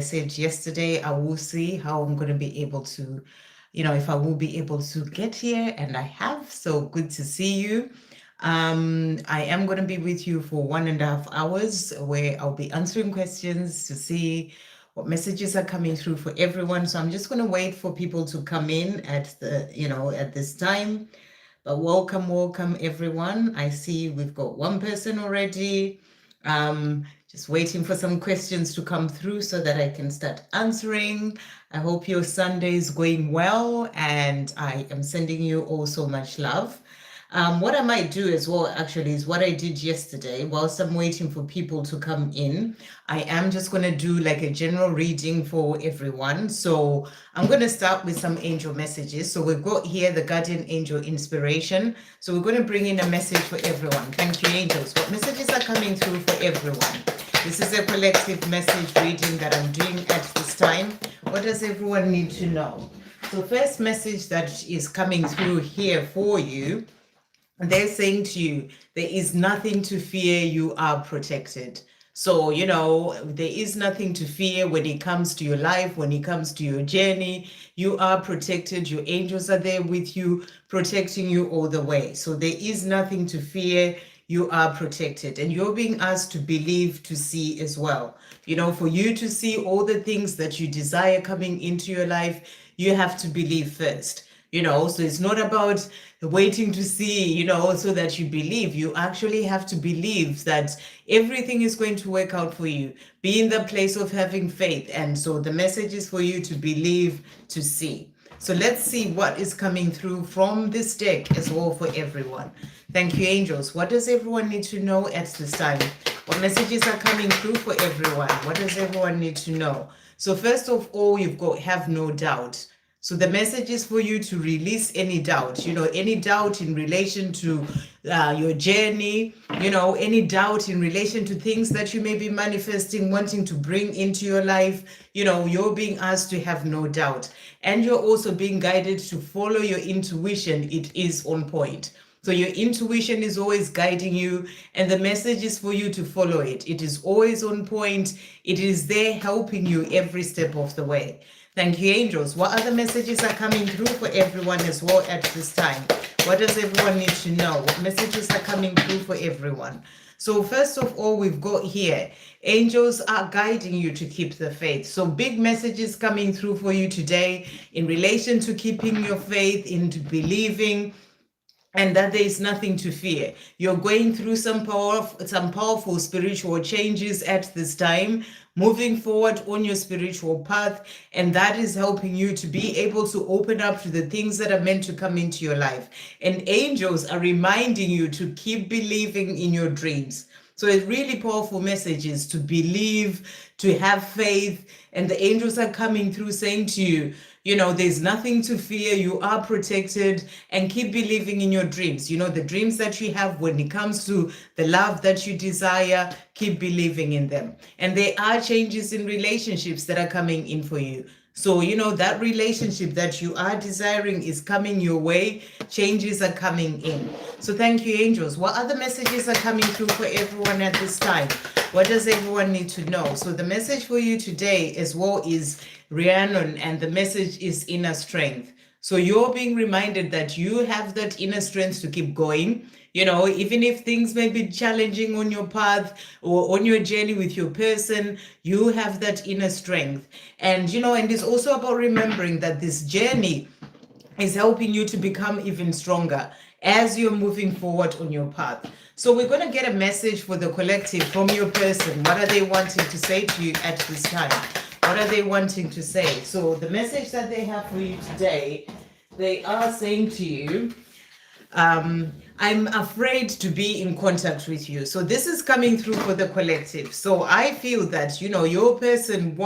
said yesterday, I will see how I'm going to be able to, if I will be able to get here, and I have. So good to see you. I am going to be with you for 1.5 hours where I'll be answering questions to see what messages are coming through for everyone. So I'm just going to wait for people to come in at this time. But welcome everyone. I see we've got one person already. Just waiting for some questions to come through so that I can start answering. I hope your Sunday is going well, and I am sending you all so much love. What I might do as well, actually, is what I did yesterday. Whilst I'm waiting for people to come in, I am just going to do like a general reading for everyone. So I'm going to start with some angel messages. So we've got here the Guardian Angel Inspiration. So we're going to bring in a message for everyone. Thank you, angels. What messages are coming through for everyone? This is a collective message reading that I'm doing at this time. What does everyone need to know? So first message that is coming through here for you, they're saying to you, there is nothing to fear, you are protected. So, there is nothing to fear when it comes to your life, when it comes to your journey. You are protected. Your angels are there with you, protecting you all the way. So there is nothing to fear. You are protected. And you're being asked to believe, to see as well. For you to see all the things that you desire coming into your life, you have to believe first. So it's not about waiting to see, so that you believe. You actually have to believe that everything is going to work out for you. Be in the place of having faith. And so the message is for you to believe, to see. So let's see what is coming through from this deck as well for everyone. Thank you, angels. What does everyone need to know at this time? What messages are coming through for everyone? What does everyone need to know? So first of all, you've got have no doubt. So the message is for you to release any doubt, any doubt in relation to your journey, any doubt in relation to things that you may be manifesting, wanting to bring into your life. You're being asked to have no doubt. And you're also being guided to follow your intuition. It is on point. So your intuition is always guiding you, and the message is for you to follow it. It is always on point. It is there helping you every step of the way. Thank you, angels. What other messages are coming through for everyone as well at this time? What does everyone need to know? What messages are coming through for everyone? So first of all, we've got here, angels are guiding you to keep the faith. So big messages coming through for you today in relation to keeping your faith, into believing, and that there is nothing to fear. You're going through some powerful spiritual changes at this time, moving forward on your spiritual path, and that is helping you to be able to open up to the things that are meant to come into your life. And angels are reminding you to keep believing in your dreams. So it's really powerful messages to believe, to have faith, and the angels are coming through saying to you, there's nothing to fear, you are protected, and keep believing in your dreams. The dreams that you have when it comes to the love that you desire, keep believing in them. And there are changes in relationships that are coming in for you. So, that relationship that you are desiring is coming your way. Changes are coming in. So thank you, angels. What other messages are coming through for everyone at this time? What does everyone need to know? So the message for you today as well is Rhiannon, and the message is inner strength. So you're being reminded that you have that inner strength to keep going. Even if things may be challenging on your path or on your journey with your person, you have that inner strength. And, and it's also about remembering that this journey is helping you to become even stronger as you're moving forward on your path. So we're going to get a message for the collective from your person. What are they wanting to say to you at this time? What are they wanting to say? So the message that they have for you today, they are saying to you, I'm afraid to be in contact with you. So this is coming through for the collective. So I feel that, your person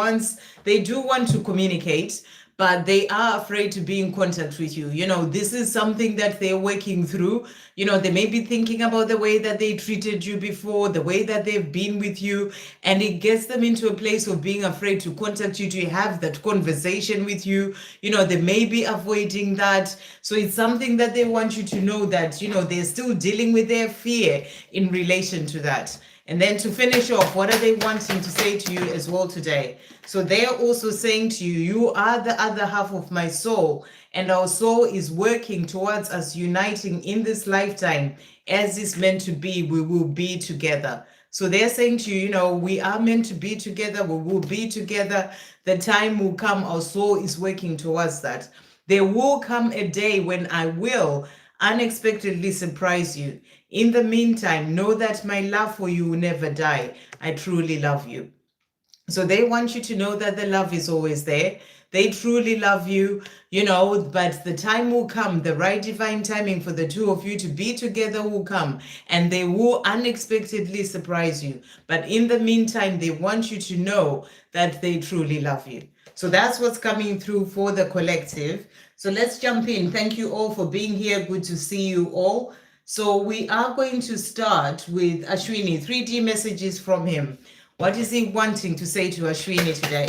they do want to communicate, but they are afraid to be in contact with you. This is something that they're working through. They may be thinking about the way that they treated you before, the way that they've been with you, and it gets them into a place of being afraid to contact you, to have that conversation with you. They may be avoiding that. So it's something that they want you to know that, they're still dealing with their fear in relation to that. And then to finish off, what are they wanting to say to you as well today? So they are also saying to you, you are the other half of my soul, and our soul is working towards us uniting in this lifetime. As is meant to be, we will be together. So they're saying to you, you know, we are meant to be together, we will be together. The time will come, our soul is working towards that. There will come a day when I will unexpectedly surprise you. In the meantime, know that my love for you will never die. I truly love you. So they want you to know that the love is always there. They truly love you, you know, but the time will come, the right divine timing for the two of you to be together will come, and they will unexpectedly surprise you. But in the meantime, they want you to know that they truly love you. So that's what's coming through for the collective. So let's jump in. Thank you all for being here. Good to see you all. So we are going to start with Ashwini, 3D messages from him. What is he wanting to say to Ashwini today?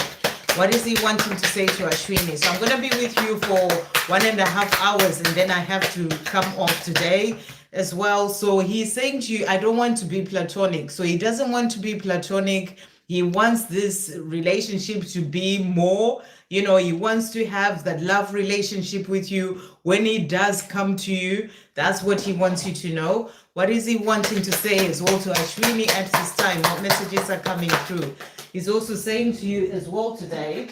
What is he wanting to say to Ashwini? So I'm going to be with you for 1.5 hours, and then I have to come off today as well. So he's saying to you, I don't want to be platonic. So he doesn't want to be platonic. He wants this relationship to be more, you know, he wants to have that love relationship with you. When he does come to you, that's what he wants you to know. What is he wanting to say as well to Ashwini at this time? What messages are coming through? He's also saying to you as well today,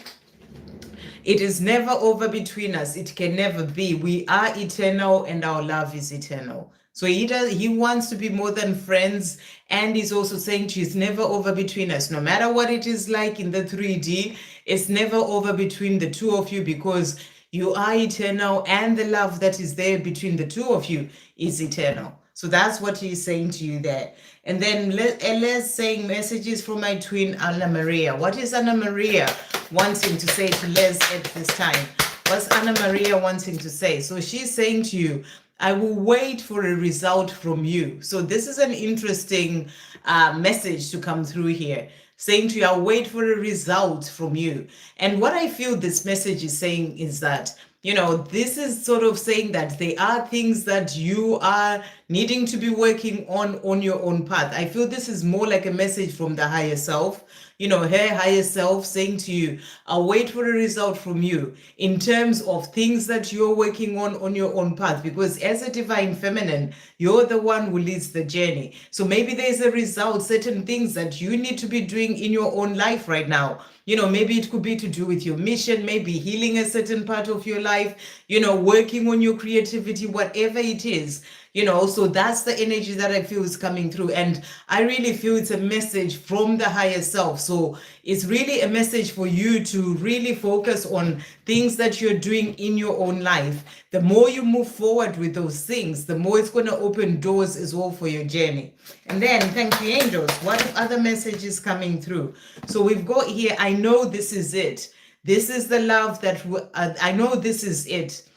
it is never over between us. It can never be. We are eternal and our love is eternal. So he wants to be more than friends, and he's also saying to you, it's never over between us. No matter what it is like in the 3D, it's never over between the two of you, because you are eternal and the love that is there between the two of you is eternal. So that's what he's saying to you there. And then Les saying messages from my twin, Anna Maria. What is Anna Maria wanting to say to Les at this time? What's Anna Maria wanting to say? So she's saying to you, I will wait for a result from you. So this is an interesting message to come through here. Saying to you, I'll wait for a result from you. And what I feel this message is saying is that, you know, this is sort of saying that there are things that you are needing to be working on your own path. I feel this is more like a message from the higher self, you know, her higher self saying to you, I'll wait for a result from you in terms of things that you're working on your own path, because as a divine feminine, you're the one who leads the journey. So maybe there's a result, certain things that you need to be doing in your own life right now. You know, maybe it could be to do with your mission, maybe healing a certain part of your life, you know, working on your creativity, whatever it is, you know. So that's the energy that I feel is coming through. And I really feel it's a message from the higher self. So it's really a message for you to really focus on things that you're doing in your own life. The more you move forward with those things, the more it's going to open doors as well for your journey. And then, thank you, angels. What if other messages coming through? So we've got here, I know this is it. This is the love that I know this is it.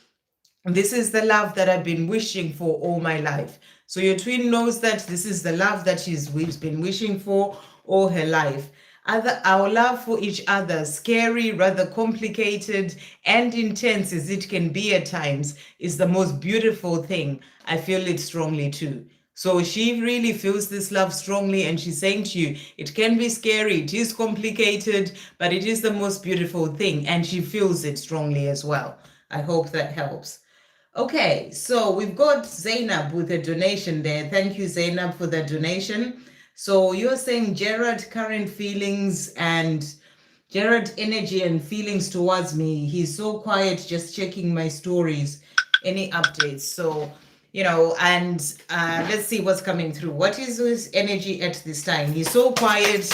This is the love that I've been wishing for all my life. So your twin knows that this is the love that we've been wishing for all her life. Our love for each other, scary, rather complicated, and intense as it can be at times, is the most beautiful thing. I feel it strongly too. So she really feels this love strongly, and she's saying to you, it can be scary, it is complicated, but it is the most beautiful thing, and she feels it strongly as well. I hope that helps. Okay, so we've got Zainab with a donation there. Thank you, Zainab, for the donation. So you're saying Gerard, current feelings and Gerard energy and feelings towards me. He's so quiet, just checking my stories. Any updates? So, you know, and let's see what's coming through. What is his energy at this time? He's so quiet.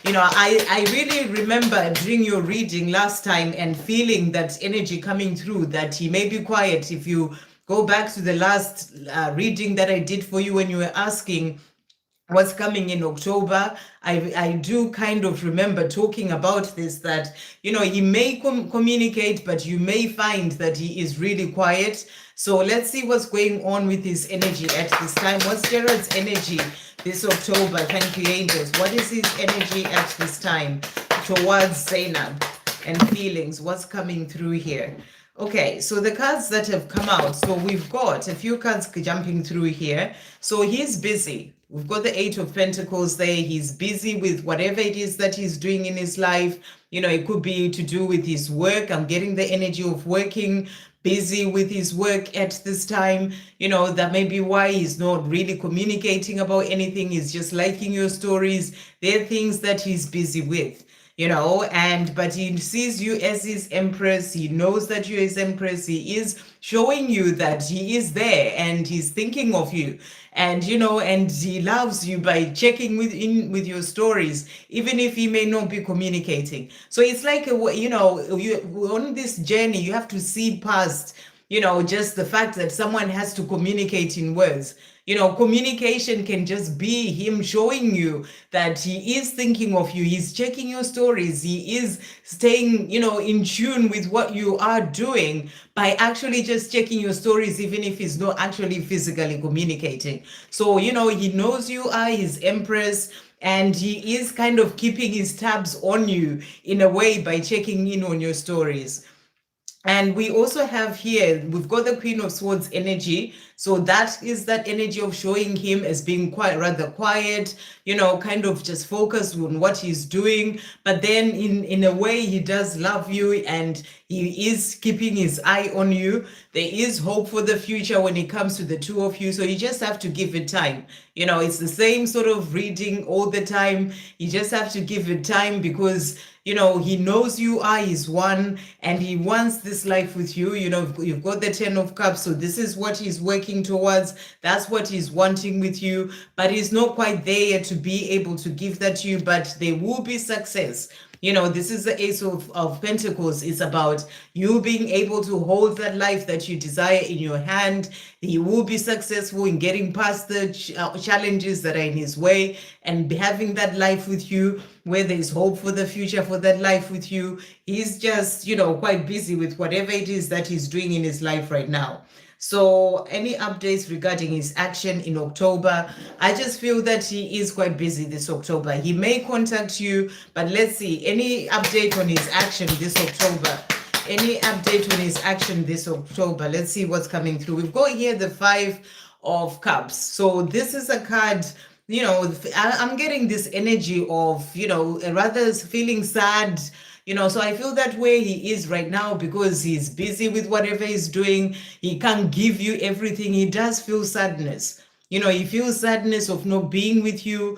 You know, I really remember during your reading last time and feeling that energy coming through, that he may be quiet. If you go back to the last reading that I did for you when you were asking what's coming in October, I do kind of remember talking about this, that, you know, he may communicate, but you may find that he is really quiet. So let's see what's going on with his energy at this time. What's Gerard's energy this October? Thank you, angels. What is his energy at this time towards Zainab and feelings? What's coming through here? Okay, so the cards that have come out. So we've got a few cards jumping through here. So he's busy. We've got the Eight of Pentacles there. He's busy with whatever it is that he's doing in his life. It could be to do with his work. I'm getting the energy of working, busy with his work at this time. That may be why he's not really communicating about anything. He's just liking your stories. They're things that he's busy with. But he sees you as his empress. He knows that you're his empress. He is showing you that he is there and he's thinking of you. And he loves you by checking with your stories, even if he may not be communicating. So it's like you on this journey, you have to see past just the fact that someone has to communicate in words. Communication can just be him showing you that he is thinking of you. He's checking your stories. He is staying, in tune with what you are doing by actually just checking your stories, even if he's not actually physically communicating. So, he knows you are his empress. And he is kind of keeping his tabs on you in a way by checking in on your stories. And we also have here, we've got the Queen of Swords energy. So that is that energy of showing him as being rather quiet, kind of just focused on what he's doing. But then in a way, he does love you and he is keeping his eye on you. There is hope for the future when it comes to the two of you. So you just have to give it time. It's the same sort of reading all the time. You just have to give it time because he knows you are his one and he wants this life with you. You've got the 10 of Cups. So this is what he's working towards. That's what he's wanting with you. But he's not quite there yet to be able to give that to you. But there will be success. This is the Ace of Pentacles. It's about you being able to hold that life that you desire in your hand. He will be successful in getting past the challenges that are in his way and having that life with you where there's hope for the future for that life with you. He's just, quite busy with whatever it is that he's doing in his life right now. So any updates regarding his action in October? I just feel that he is quite busy this October. He may contact you, but let's see. Any update on his action this October? Any update on his action this October? Let's see what's coming through. We've got here the 5 of Cups. So this is a card, I'm getting this energy of, rather feeling sad. So I feel that where he is right now, because he's busy with whatever he's doing, he can't give you everything. He does feel sadness. He feels sadness of not being with you.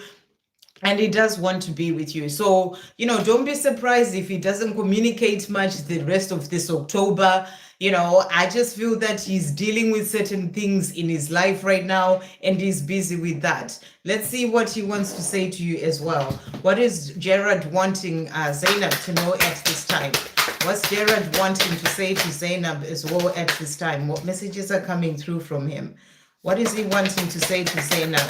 And he does want to be with you. So, don't be surprised if he doesn't communicate much the rest of this October. I just feel that he's dealing with certain things in his life right now and he's busy with that. Let's see what he wants to say to you as well. What is Gerard wanting Zainab to know at this time? What's Gerard wanting to say to Zainab as well at this time? What messages are coming through from him? What is he wanting to say to Zainab?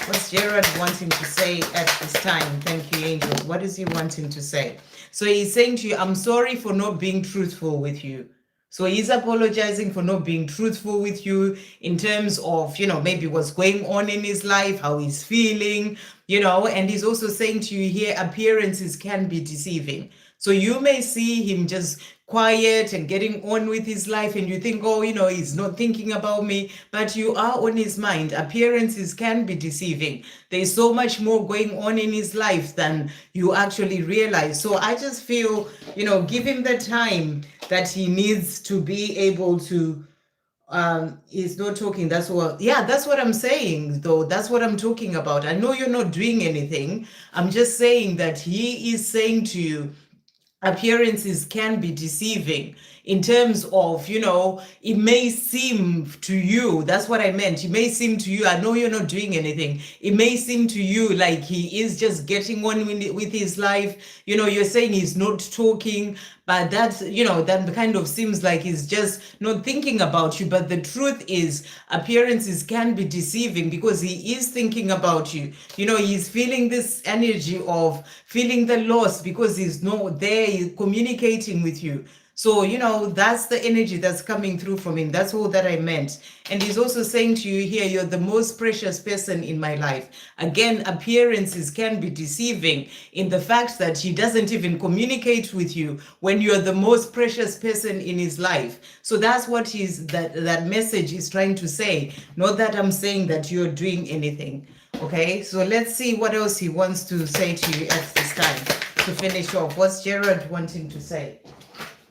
What's Gerard wanting to say at this time? Thank you, angels. What is he wanting to say? So he's saying to you, I'm sorry for not being truthful with you. So he's apologizing for not being truthful with you in terms of, maybe what's going on in his life, how he's feeling, and he's also saying to you here, appearances can be deceiving. So you may see him just quiet and getting on with his life and you think, oh, he's not thinking about me, but you are on his mind. Appearances can be deceiving. There's so much more going on in his life than you actually realize. So I just feel, give him the time that he needs to be able to, he's not talking. That's what I'm saying though. That's what I'm talking about. I know you're not doing anything. I'm just saying that he is saying to you, appearances can be deceiving in terms of, it may seem to you, that's what I meant. It may seem to you, I know you're not doing anything. It may seem to you like he is just getting on with his life. You're saying he's not talking, but that's, that kind of seems like he's just not thinking about you. But the truth is, appearances can be deceiving because he is thinking about you. He's feeling this energy of feeling the loss because he's not there communicating with you. So, that's the energy that's coming through from him. That's all that I meant. And he's also saying to you here, you're the most precious person in my life. Again, appearances can be deceiving in the fact that he doesn't even communicate with you when you're the most precious person in his life. So that's what that message is trying to say. Not that I'm saying that you're doing anything. Okay, so let's see what else he wants to say to you at this time to finish off. What's Jared wanting to say?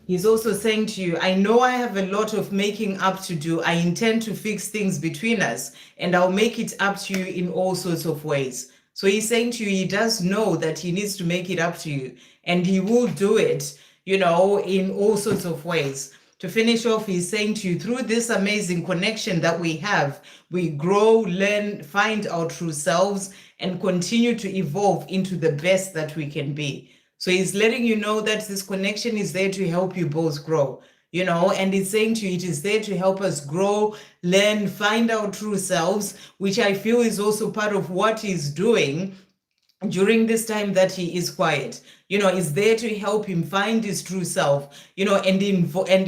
He's also saying to you, I know I have a lot of making up to do. I intend to fix things between us, and I'll make it up to you in all sorts of ways. So he's saying to you, he does know that he needs to make it up to you, and he will do it, in all sorts of ways. To finish off, he's saying to you, through this amazing connection that we have, we grow, learn, find our true selves, and continue to evolve into the best that we can be. So he's letting you know that this connection is there to help you both grow, and he's saying to you, it is there to help us grow, learn, find our true selves, which I feel is also part of what he's doing during this time that he is quiet. Is there to help him find his true self, and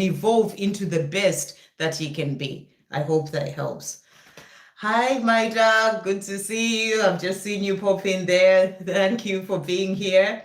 evolve into the best that he can be. I hope that helps. Hi, my dog. Good to see you. I've just seen you pop in there. Thank you for being here.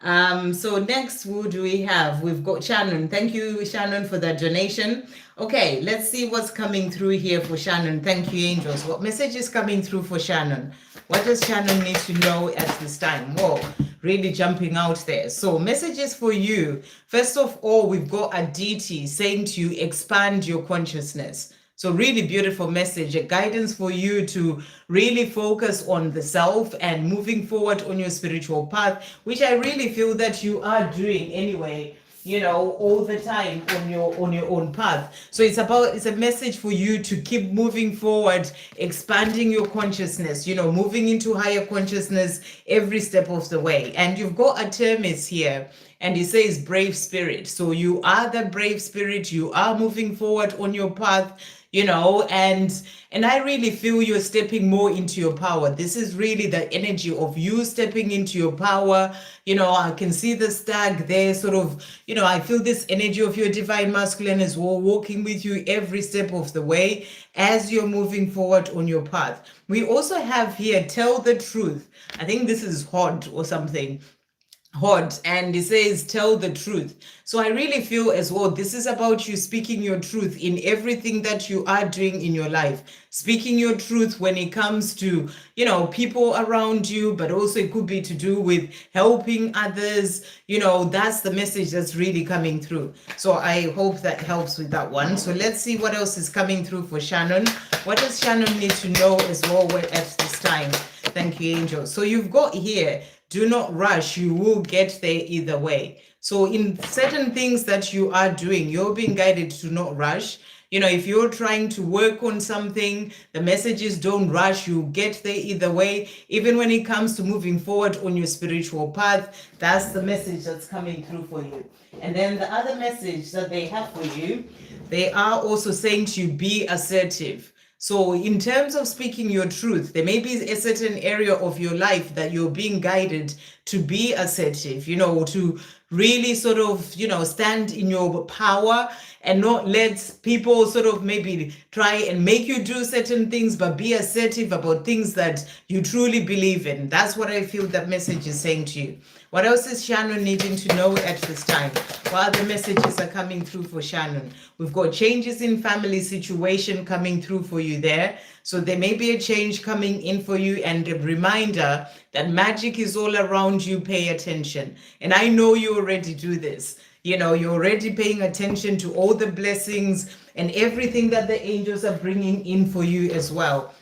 So next, who do we have? We've got Shannon. Thank you, Shannon, for that donation. Okay, let's see what's coming through here for Shannon. Thank you, angels. What message is coming through for Shannon? What does Shannon need to know at this time? Whoa, really jumping out there. So messages for you. First of all, we've got a deity saying to you, expand your consciousness. So really beautiful message, a guidance for you to really focus on the self and moving forward on your spiritual path, which I really feel that you are doing anyway, all the time on your own path. So it's a message for you to keep moving forward, expanding your consciousness, moving into higher consciousness every step of the way. And you've got a Hermes here, and he says brave spirit. So you are the brave spirit, you are moving forward on your path, and I really feel you're stepping more into your power. This is really the energy of you stepping into your power. I can see the stag there, sort of, I feel this energy of your divine masculine as well, walking with you every step of the way as you're moving forward on your path. We also have here, tell the truth. I think this is hot or something. Hot, and it says tell the truth. So I really feel as well this is about you speaking your truth in everything that you are doing in your life, speaking your truth when it comes to people around you, but also it could be to do with helping others. That's the message that's really coming through. So I hope that helps with that one. So let's see what else is coming through for Shannon. What does Shannon need to know as well at this time? Thank you, angel. So you've got here, do not rush, you will get there either way. So in certain things that you are doing, you're being guided to not rush. If you're trying to work on something, the message is don't rush, you get there either way. Even when it comes to moving forward on your spiritual path, that's the message that's coming through for you. And then the other message that they have for you, they are also saying to you, be assertive. So in terms of speaking your truth, there may be a certain area of your life that you're being guided to be assertive, to really sort of, stand in your power and not let people sort of maybe try and make you do certain things, but be assertive about things that you truly believe in. That's what I feel that message is saying to you. What else is Shannon needing to know at this time? What other messages are coming through for Shannon? We've got changes in family situation coming through for you there. So there may be a change coming in for you, and a reminder that magic is all around you. Pay attention. And I know you already do this. You're already paying attention to all the blessings and everything that the angels are bringing in for you as well.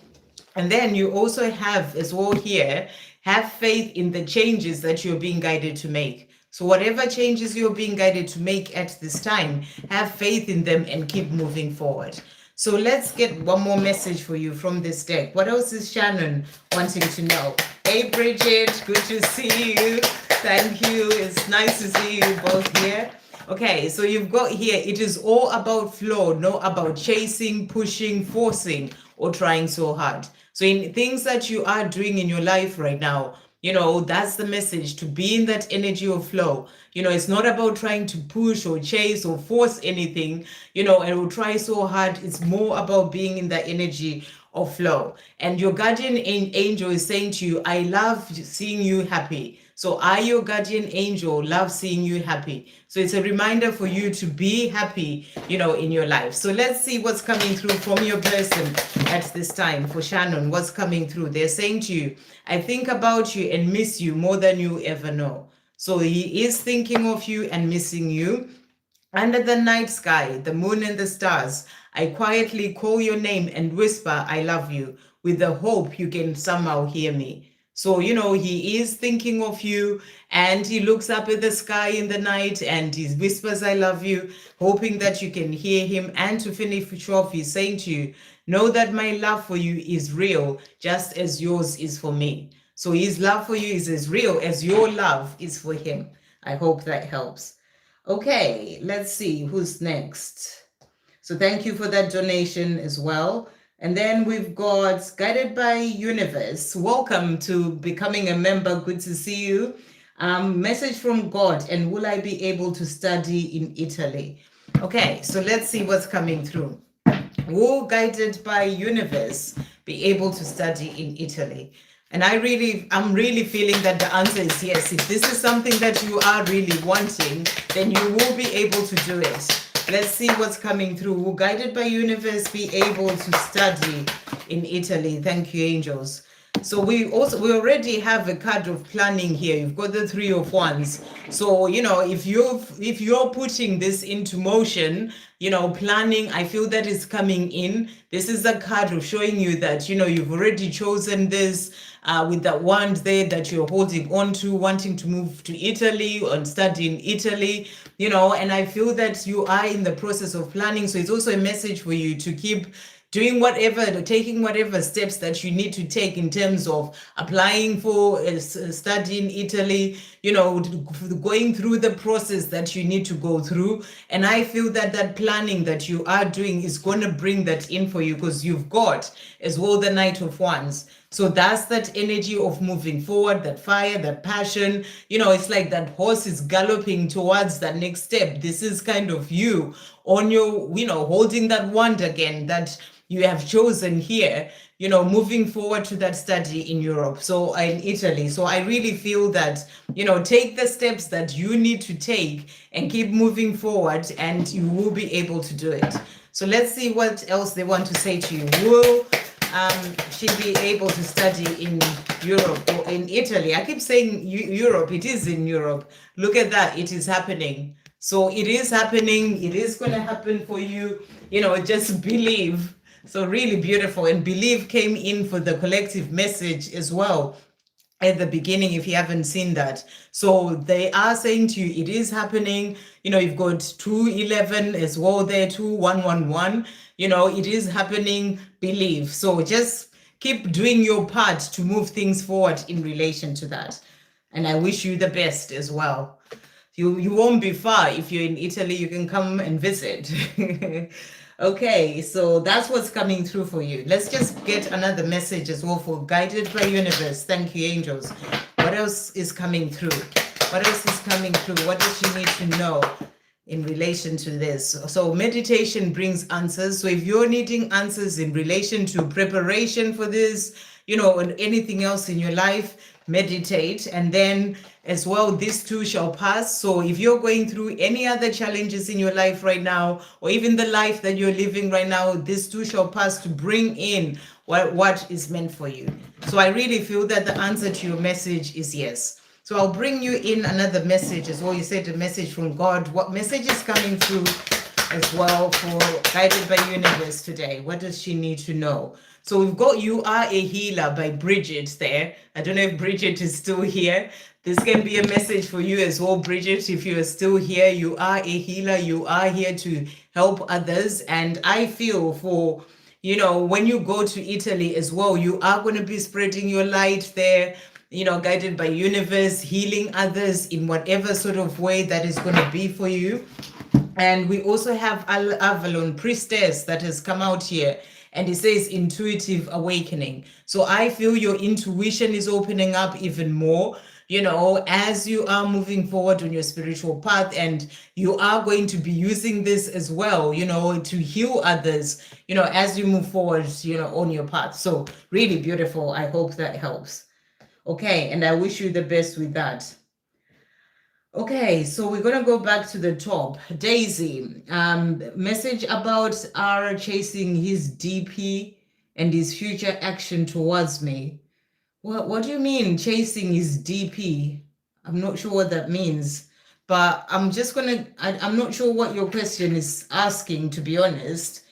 And then you also have as well here, have faith in the changes that you're being guided to make. So whatever changes you're being guided to make at this time, have faith in them and keep moving forward. So let's get one more message for you from this deck. What else is Shannon wanting to know? Hey, Bridget, good to see you. Thank you. It's nice to see you both here. Okay, so you've got here, it is all about flow, not about chasing, pushing, forcing, or trying so hard. So in things that you are doing in your life right now, that's the message, to be in that energy of flow. It's not about trying to push or chase or force anything, and try so hard. It's more about being in that energy of flow. And your guardian angel is saying to you, I love seeing you happy. So I, your guardian angel, love seeing you happy. So it's a reminder for you to be happy, in your life. So let's see what's coming through from your person at this time. For Shannon, what's coming through? They're saying to you, I think about you and miss you more than you ever know. So he is thinking of you and missing you. Under the night sky, the moon and the stars, I quietly call your name and whisper, I love you, with the hope you can somehow hear me. So, he is thinking of you, and he looks up at the sky in the night and he whispers, I love you, hoping that you can hear him. And to finish off, he's saying to you, know that my love for you is real, just as yours is for me. So his love for you is as real as your love is for him. I hope that helps. Okay, let's see who's next. So thank you for that donation as well. And then we've got Guided by Universe. Welcome to becoming a member. Good to see you. Message from God. And will I be able to study in Italy? Okay, so let's see what's coming through. Will Guided by Universe be able to study in Italy? And I'm really feeling that the answer is yes. If this is something that you are really wanting, then you will be able to do it. Let's see what's coming through. Will Guided by Universe be able to study in Italy? Thank you, angels. So we already have a card of planning here. You've got the Three of Wands. So, if you're putting this into motion, planning, I feel that is coming in. This is a card of showing you that, you've already chosen this with that wand there that you're holding on to, wanting to move to Italy and study in Italy, and I feel that you are in the process of planning. So it's also a message for you to keep doing taking whatever steps that you need to take in terms of applying for a study in Italy, going through the process that you need to go through. And I feel that planning that you are doing is going to bring that in for you, because you've got as well the Knight of Wands. So that's that energy of moving forward, that fire, that passion. It's like that horse is galloping towards that next step. This is kind of you on your, holding that wand again that you have chosen here, moving forward to that study in Europe, so in Italy. So I really feel that, take the steps that you need to take and keep moving forward, and you will be able to do it. So let's see what else they want to say to you. Will she be able to study in Europe or in Italy? I keep saying Europe. It is in Europe. Look at that. It is happening. So it is happening. It is going to happen for you. Just believe. So really beautiful. And believe came in for the collective message as well at the beginning, if you haven't seen that. So they are saying to you, it is happening. You've got 211 as well there, 2111. It is happening. Believe. So just keep doing your part to move things forward in relation to that. And I wish you the best as well. You won't be far. If you're in Italy, you can come and visit. Okay, so that's what's coming through for you. Let's just get another message as well for Guided by Universe. Thank you, angels. What else is coming through? What else is coming through? What does she need to know in relation to this? So meditation brings answers. So if you're needing answers in relation to preparation for this, and anything else in your life, meditate. And then as well, this too shall pass. So if you're going through any other challenges in your life right now, or even the life that you're living right now, this too shall pass, to bring in what is meant for you. So I really feel that the answer to your message is yes. So I'll bring you in another message as well. You said a message from God. What message is coming through as well for Guided by Universe today? What does she need to know? So we've got You Are a Healer by Bridget there. I don't know if Bridget is still here. This can be a message for you as well, Bridget. If you are still here, you are a healer. You are here to help others. And I feel for, when you go to Italy as well, you are going to be spreading your light there, Guided by Universe, healing others in whatever sort of way that is going to be for you. And we also have Avalon Priestess that has come out here. And it says intuitive awakening. So I feel your intuition is opening up even more, as you are moving forward on your spiritual path. And you are going to be using this as well, to heal others, as you move forward, on your path. So really beautiful. I hope that helps. Okay, and I wish you the best with that. Okay, so we're going to go back to the top. Daisy, message about R chasing his DP and his future action towards me. What do you mean chasing his DP? I'm not sure what that means, but I'm just going to, I'm not sure what your question is asking, to be honest.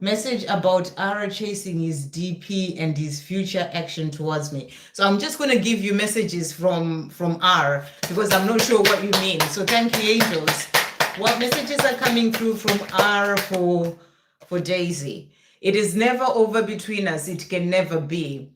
Message about R chasing his DP and his future action towards me. So I'm just going to give you messages from R because I'm not sure what you mean. So thank you, angels. What messages are coming through from R for Daisy? It is never over between us. It can never be.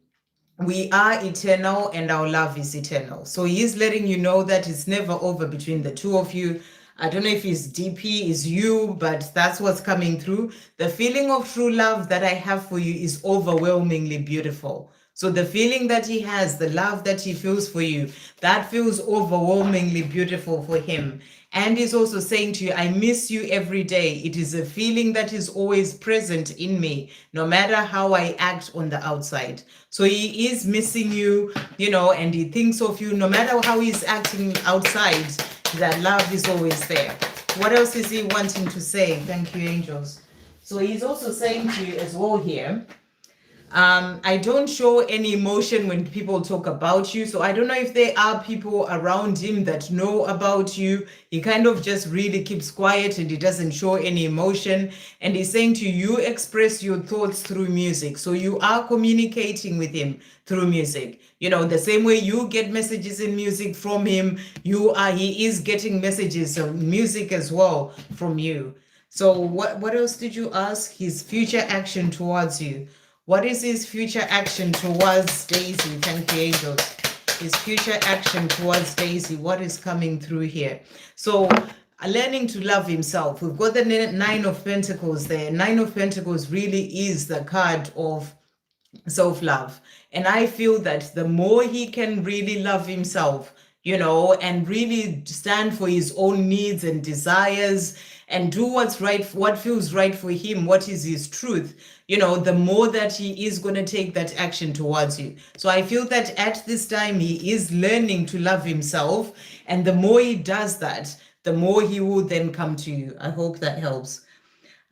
We are eternal and our love is eternal. So he's letting you know that it's never over between the two of you. I don't know if it's DP, is you, but that's what's coming through. The feeling of true love that I have for you is overwhelmingly beautiful. So the feeling that he has, the love that he feels for you, that feels overwhelmingly beautiful for him. And he's also saying to you, I miss you every day. It is a feeling that is always present in me, no matter how I act on the outside. So he is missing you, and he thinks of you, no matter how he's acting outside, that love is always there. What else is he wanting to say? Thank you, angels. So he's also saying to you as well here, I don't show any emotion when people talk about you. So I don't know if there are people around him that know about you. He kind of just really keeps quiet and he doesn't show any emotion. And he's saying to you, express your thoughts through music. So you are communicating with him through music. The same way you get messages in music from him, he is getting messages of music as well from you. So what else did you ask? His future action towards you. What is his future action towards Daisy? Thank you, angels. His future action towards Daisy. What is coming through here? So learning to love himself. We've got the Nine of Pentacles there. Nine of Pentacles really is the card of self-love. And I feel that the more he can really love himself, and really stand for his own needs and desires and do what's right, what feels right for him, what is his truth, the more that he is going to take that action towards you. So I feel that at this time he is learning to love himself, and the more he does that, the more he will then come to you. I hope that helps.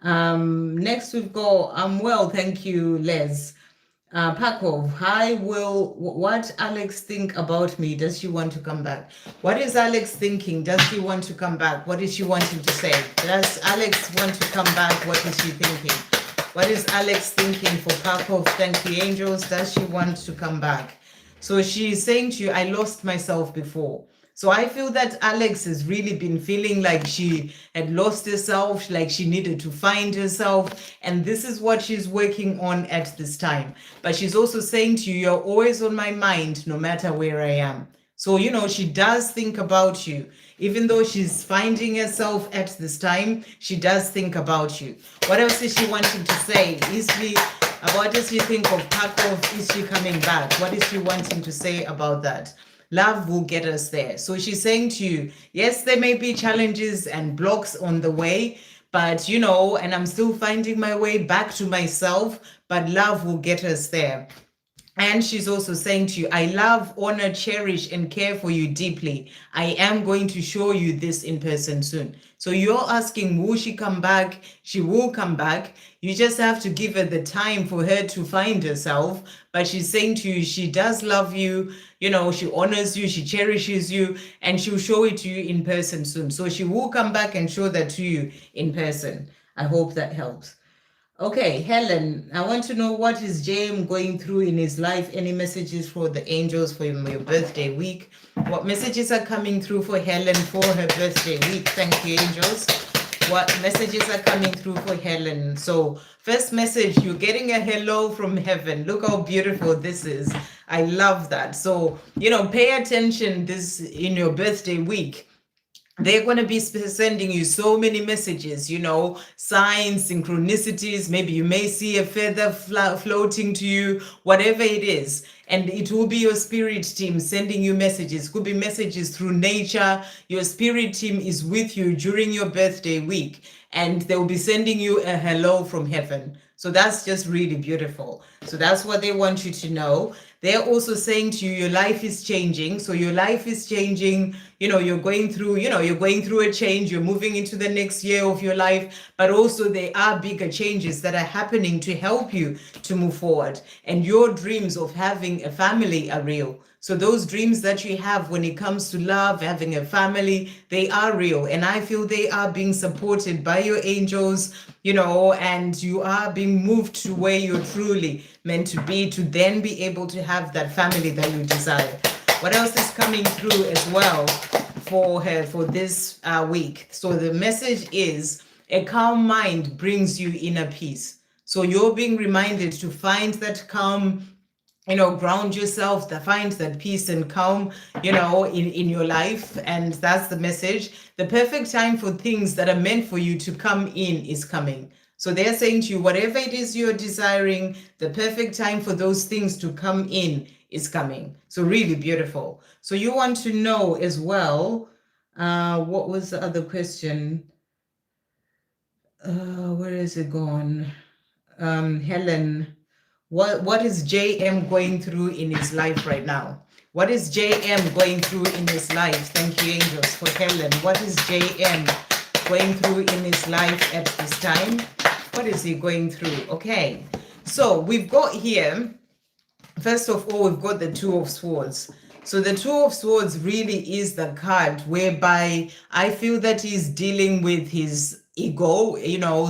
Next we've got I'm well, thank you, Les. Pakov, hi, Will. What Alex think about me? Does she want to come back? What is Alex thinking? Does she want to come back? What is she wanting to say? Does Alex want to come back? What is she thinking? What is Alex thinking for Pakov? Thank you, angels. Does she want to come back? So she's saying to you, I lost myself before. So I feel that Alex has really been feeling like she had lost herself, like she needed to find herself. And this is what she's working on at this time. But she's also saying to you, you're always on my mind, no matter where I am. So, she does think about you. Even though she's finding herself at this time, she does think about you. What else is she wanting to say? What does she think of Pakov? Is she coming back? What is she wanting to say about that? Love will get us there. So she's saying to you, yes, there may be challenges and blocks on the way, but and I'm still finding my way back to myself, but love will get us there. And she's also saying to you, I love, honor, cherish, and care for you deeply. I am going to show you this in person soon. So you're asking, will she come back? She will come back. You just have to give her the time for her to find herself. But she's saying to you, she does love you. She honors you, she cherishes you, and she'll show it to you in person soon. So she will come back and show that to you in person. I hope that helps. Okay, Helen, I want to know, what is JM going through in his life? Any messages for the angels for your birthday week? What messages are coming through for Helen for her birthday week? Thank you, angels. What messages are coming through for Helen? So first message, you're getting a hello from heaven. Look how beautiful this is. I love that. So, pay attention this in your birthday week. They're going to be sending you so many messages, signs, synchronicities. Maybe you may see a feather floating to you, whatever it is. and it will be your spirit team sending you messages. Could be messages through nature. Your spirit team is with you during your birthday week, and they will be sending you a hello from heaven. So that's just really beautiful. So that's what they want you to know. They're also saying to you, your life is changing. So your life is changing. You're going through, you're going through a change. You're moving into the next year of your life, but also there are bigger changes that are happening to help you to move forward. And your dreams of having a family are real. So those dreams that you have when it comes to love, having a family, they are real. And I feel they are being supported by your angels, and you are being moved to where you're truly meant to be, to then be able to have that family that you desire. What else is coming through as well for her for this week? So the message is, a calm mind brings you inner peace. So you're being reminded to find that calm, ground yourself, to find that peace and calm, in your life. And that's the message. The perfect time for things that are meant for you to come in is coming. So they're saying to you, whatever it is you're desiring, the perfect time for those things to come in is coming. So really beautiful. So you want to know as well, what was the other question? Where is it gone? Helen, what is JM going through in his life right now? What is JM going through in his life? Thank you, angels, for Helen. What is JM going through in his life at this time? What is he going through? Okay, so we've got here, first of all, we've got the Two of Swords. So the Two of Swords really is the card whereby I feel that he's dealing with his ego,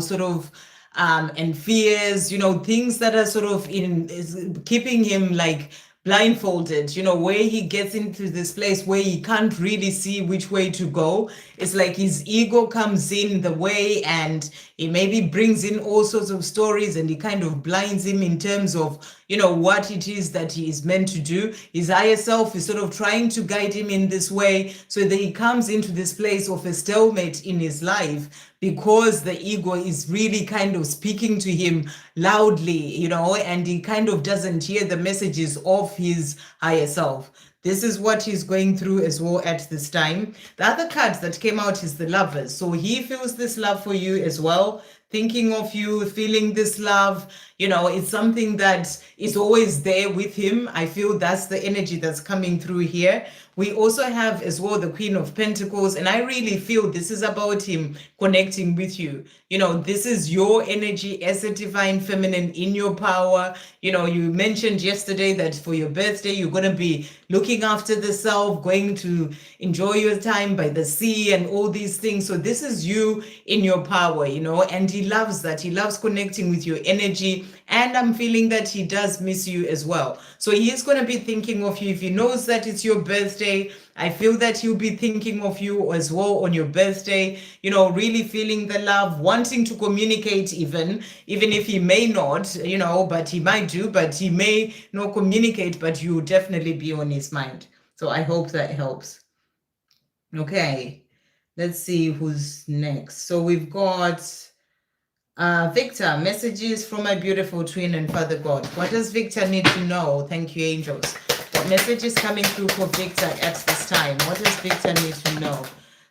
sort of, and fears, things that are sort of is keeping him like blindfolded, where he gets into this place where he can't really see which way to go. It's like his ego comes in the way, and he maybe brings in all sorts of stories, and he kind of blinds him in terms of, what it is that he is meant to do. His higher self is sort of trying to guide him in this way, so that he comes into this place of a stalemate in his life, because the ego is really kind of speaking to him loudly, and he kind of doesn't hear the messages of his higher self. This is what he's going through as well at this time. The other card that came out is the Lovers. So he feels this love for you as well, thinking of you, feeling this love. It's something that is always there with him. I feel that's the energy that's coming through here. We also have as well the Queen of Pentacles, and I really feel this is about him connecting with you. This is your energy as a divine feminine in your power. You mentioned yesterday that for your birthday, you're going to be looking after the self, going to enjoy your time by the sea and all these things. So this is you in your power, and he loves that. He loves connecting with your energy. And I'm feeling that he does miss you as well. So he is going to be thinking of you. If he knows that it's your birthday, I feel that he'll be thinking of you as well on your birthday, really feeling the love, wanting to communicate even if he may not, but he might do, but he may not communicate, but you definitely be on his mind. So I hope that helps. Okay, let's see who's next. So we've got Victor, messages from my beautiful twin and Father God. What does Victor need to know? Thank you, angels. What message is coming through for Victor at this time? What does Victor need to know?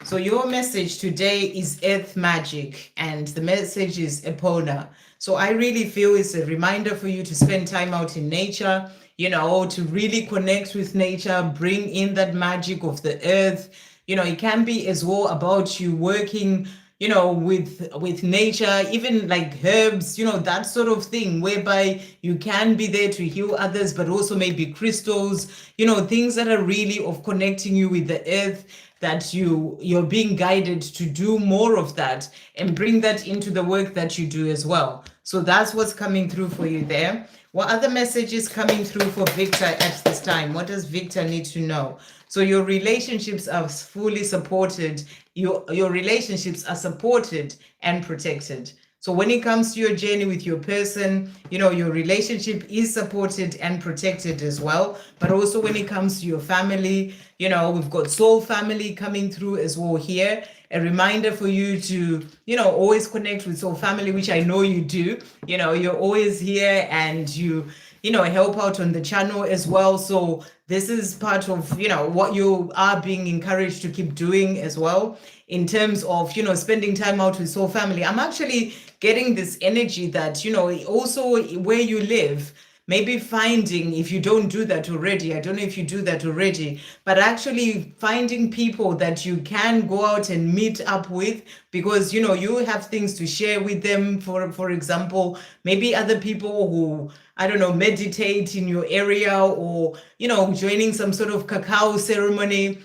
So your message today is Earth Magic, and the message is Epona. So I really feel it's a reminder for you to spend time out in nature, to really connect with nature, bring in that magic of the earth. It can be as well about you working with nature, even like herbs, that sort of thing, whereby you can be there to heal others, but also maybe crystals, things that are really of connecting you with the earth, that you're being guided to do more of that and bring that into the work that you do as well. So that's what's coming through for you there. What other message is coming through for Victor at this time? What does Victor need to know? So your relationships are fully supported. Your relationships are supported and protected. So when it comes to your journey with your person, your relationship is supported and protected as well. But also when it comes to your family, we've got soul family coming through as well here. A reminder for you to, always connect with soul family, which I know you do. You're always here, and you help out on the channel as well. So this is part of, what you are being encouraged to keep doing as well, in terms of, spending time out with soul family. I'm actually getting this energy that, also where you live, maybe finding, if you don't do that already, I don't know if you do that already, but actually finding people that you can go out and meet up with, because you have things to share with them. For example, maybe other people who, I don't know, meditate in your area, or joining some sort of cacao ceremony,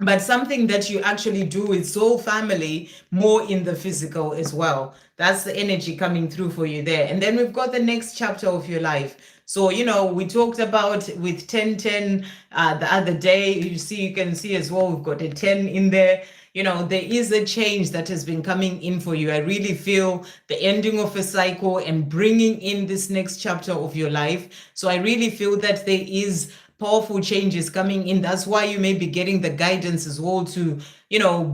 but something that you actually do with soul family, more in the physical as well. That's the energy coming through for you there. And then we've got the next chapter of your life. So, we talked about with 1010 the other day. You can see as well, we've got a 10 in there. There is a change that has been coming in for you. I really feel the ending of a cycle and bringing in this next chapter of your life. So I really feel that there is powerful changes coming in. That's why you may be getting the guidance as well to,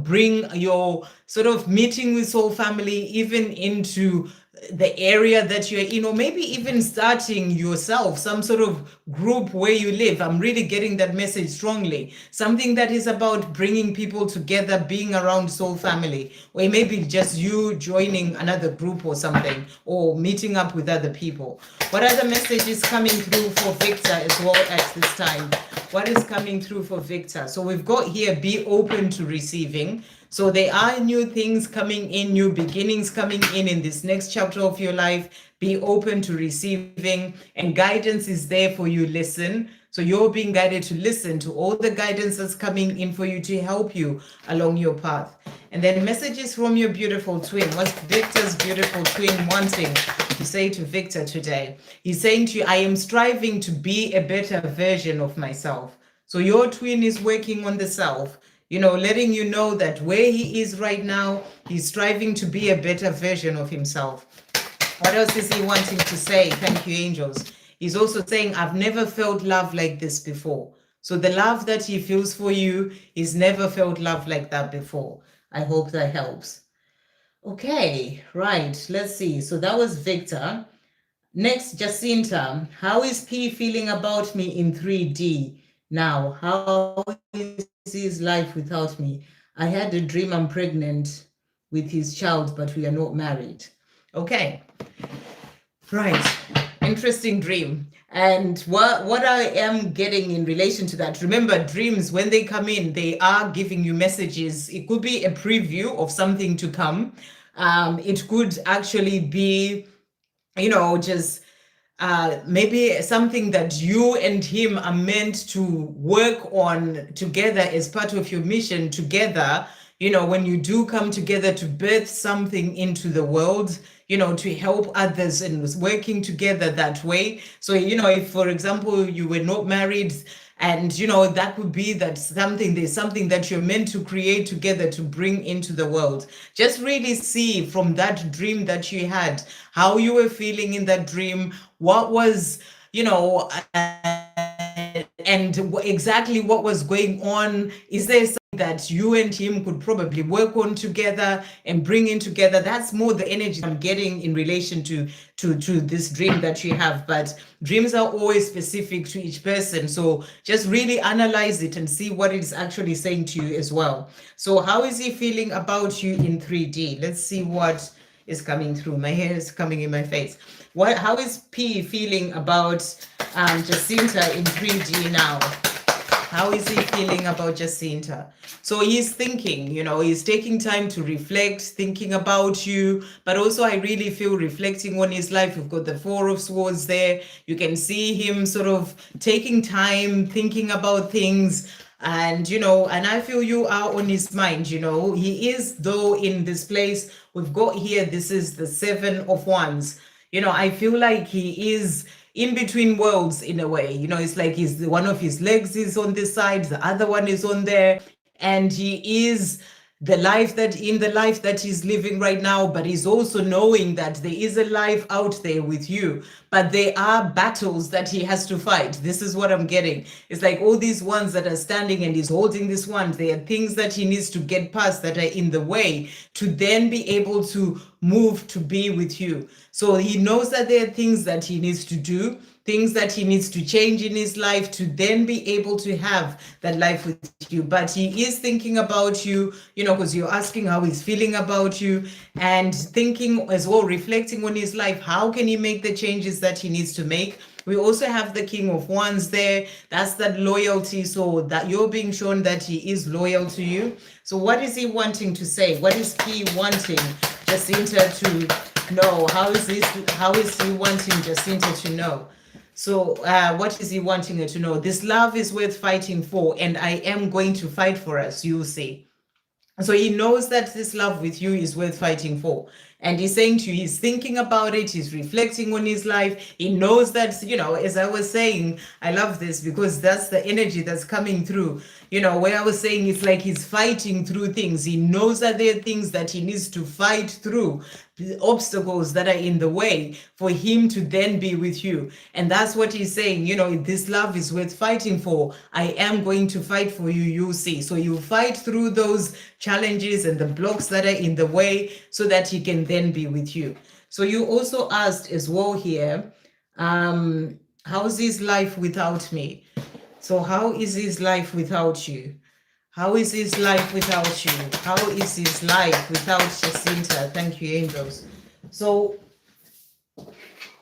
bring your sort of meeting with soul family even into the area that you're in, or maybe even starting yourself some sort of group where you live. I'm really getting that message strongly. Something that is about bringing people together, being around soul family, or maybe just you joining another group or something, or meeting up with other people. What are the messages coming through for Victor as well at this time? What is coming through for Victor? So we've got here, be open to receiving. So there are new things coming in, new beginnings coming in this next chapter of your life. Be open to receiving, and guidance is there for you. Listen. So you're being guided to listen to all the guidance that's coming in for you to help you along your path. And then messages from your beautiful twin. What's Victor's beautiful twin wanting to say to Victor today? He's saying to you, I am striving to be a better version of myself. So your twin is working on the self, letting you know that where he is right now, he's striving to be a better version of himself. What else is he wanting to say? Thank you, angels. He's also saying, I've never felt love like this before. So the love that he feels for you, he's never felt love like that before. I hope that helps. Okay, right. Let's see. So that was Victor. Next, Jacinta. How is P feeling about me in 3D now? How is his life without me? I had a dream I'm pregnant with his child, but we are not married. Okay. Right. Interesting dream. And what I am getting in relation to that, remember, dreams, when they come in, they are giving you messages. It could be a preview of something to come. It could actually be, just maybe something that you and him are meant to work on together as part of your mission together. When you do come together to birth something into the world, to help others, and working together that way. So, if, for example, you were not married, and that could be that there's something that you're meant to create together to bring into the world. Just really see from that dream that you had, how you were feeling in that dream, what was, and exactly what was going on. Is there something that you and him could probably work on together and bring in together? That's more the energy I'm getting in relation to this dream that you have. But dreams are always specific to each person, so just really analyze it and see what it's actually saying to you as well. So how is he feeling about you in 3D? Let's see what is coming through. My hair is coming in my face. How is P feeling about Jacinta in 3D now? How is he feeling about Jacinta? So he's thinking, he's taking time to reflect, thinking about you, but also I really feel reflecting on his life. We've got the Four of Swords there. You can see him sort of taking time, thinking about things. And, and I feel you are on his mind, he is, though, in this place. We've got here, this is the Seven of Wands. I feel like he is in between worlds in a way. It's like one of his legs is on this side, the other one is on there, and he is the life that he's living right now, but he's also knowing that there is a life out there with you, but there are battles that he has to fight. This is what I'm getting. It's like all these ones that are standing and he's holding this one, there are things that he needs to get past that are in the way to then be able to move to be with you. So he knows that there are things that he needs to do, things that he needs to change in his life to then be able to have that life with you. But he is thinking about you, because you're asking how he's feeling about you, and thinking as well, reflecting on his life. How can he make the changes that he needs to make? We also have the King of Wands there. That's that loyalty. So that you're being shown that he is loyal to you. So what is he wanting to say? What is he wanting Jacinta to know? How is he wanting Jacinta to know? So what is he wanting her to know? This love is worth fighting for, and I am going to fight for us, you'll see. So he knows that this love with you is worth fighting for. And he's saying to you, he's thinking about it, he's reflecting on his life. He knows that, as I was saying, I love this because that's the energy that's coming through. Where I was saying it's like he's fighting through things. He knows that there are things that he needs to fight through, the obstacles that are in the way for him to then be with you. And that's what he's saying, this love is worth fighting for. I am going to fight for you, you'll see. So you fight through those challenges and the blocks that are in the way so that he can then be with you. So you also asked as well here, how's his life without me? So how is his life without you? How is his life without you? How is his life without Jacinta? Thank you, angels. So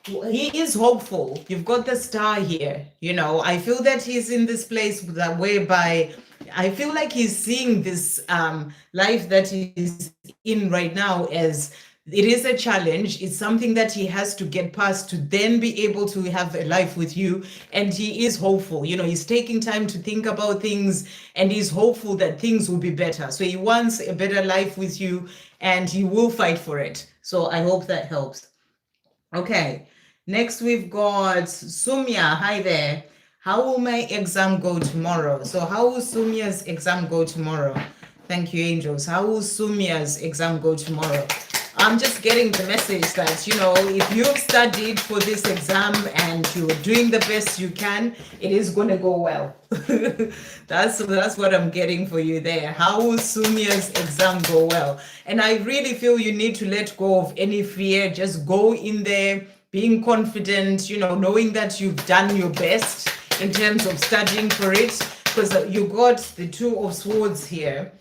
he is hopeful. You've got the star here. I feel that he's in this place that whereby I feel like he's seeing this life that he's in right now as it is a challenge. It's something that he has to get past to then be able to have a life with you. And he is hopeful. He's taking time to think about things and he's hopeful that things will be better. So he wants a better life with you and he will fight for it. So I hope that helps. Okay. Next, we've got Sumya. Hi there. How will my exam go tomorrow? So how will Sumya's exam go tomorrow? Thank you, angels. How will Sumya's exam go tomorrow? I'm just getting the message that, if you've studied for this exam and you're doing the best you can, it is going to go well. That's what I'm getting for you there. How will Sumya's exam go well? And I really feel you need to let go of any fear. Just go in there, being confident, knowing that you've done your best in terms of studying for it. Because you got the Two of Swords here,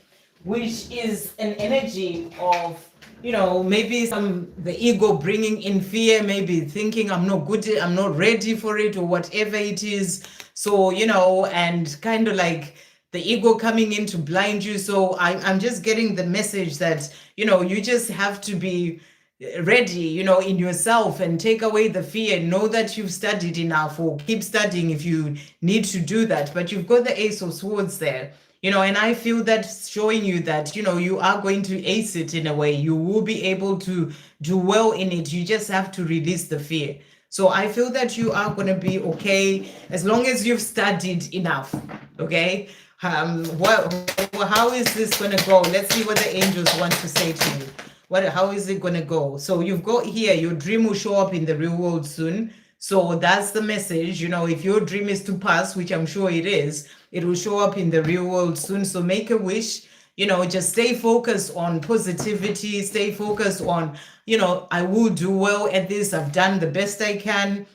which is an energy of, maybe the ego bringing in fear, maybe thinking I'm not good, I'm not ready for it or whatever it is. So, and kind of like the ego coming in to blind you. So I'm just getting the message that, you just have to be ready, in yourself and take away the fear. Know that you've studied enough or keep studying if you need to do that. But you've got the Ace of Swords there. And I feel that showing you that, you are going to ace it in a way. You will be able to do well in it. You just have to release the fear. So I feel that you are going to be okay as long as you've studied enough. Okay. How is this going to go? Let's see what the angels want to say to you. How is it going to go? So you've got here, your dream will show up in the real world soon. So that's the message. If your dream is to pass, which I'm sure it is, it will show up in the real world soon. So make a wish, just stay focused on positivity, stay focused on, I will do well at this. I've done the best I can.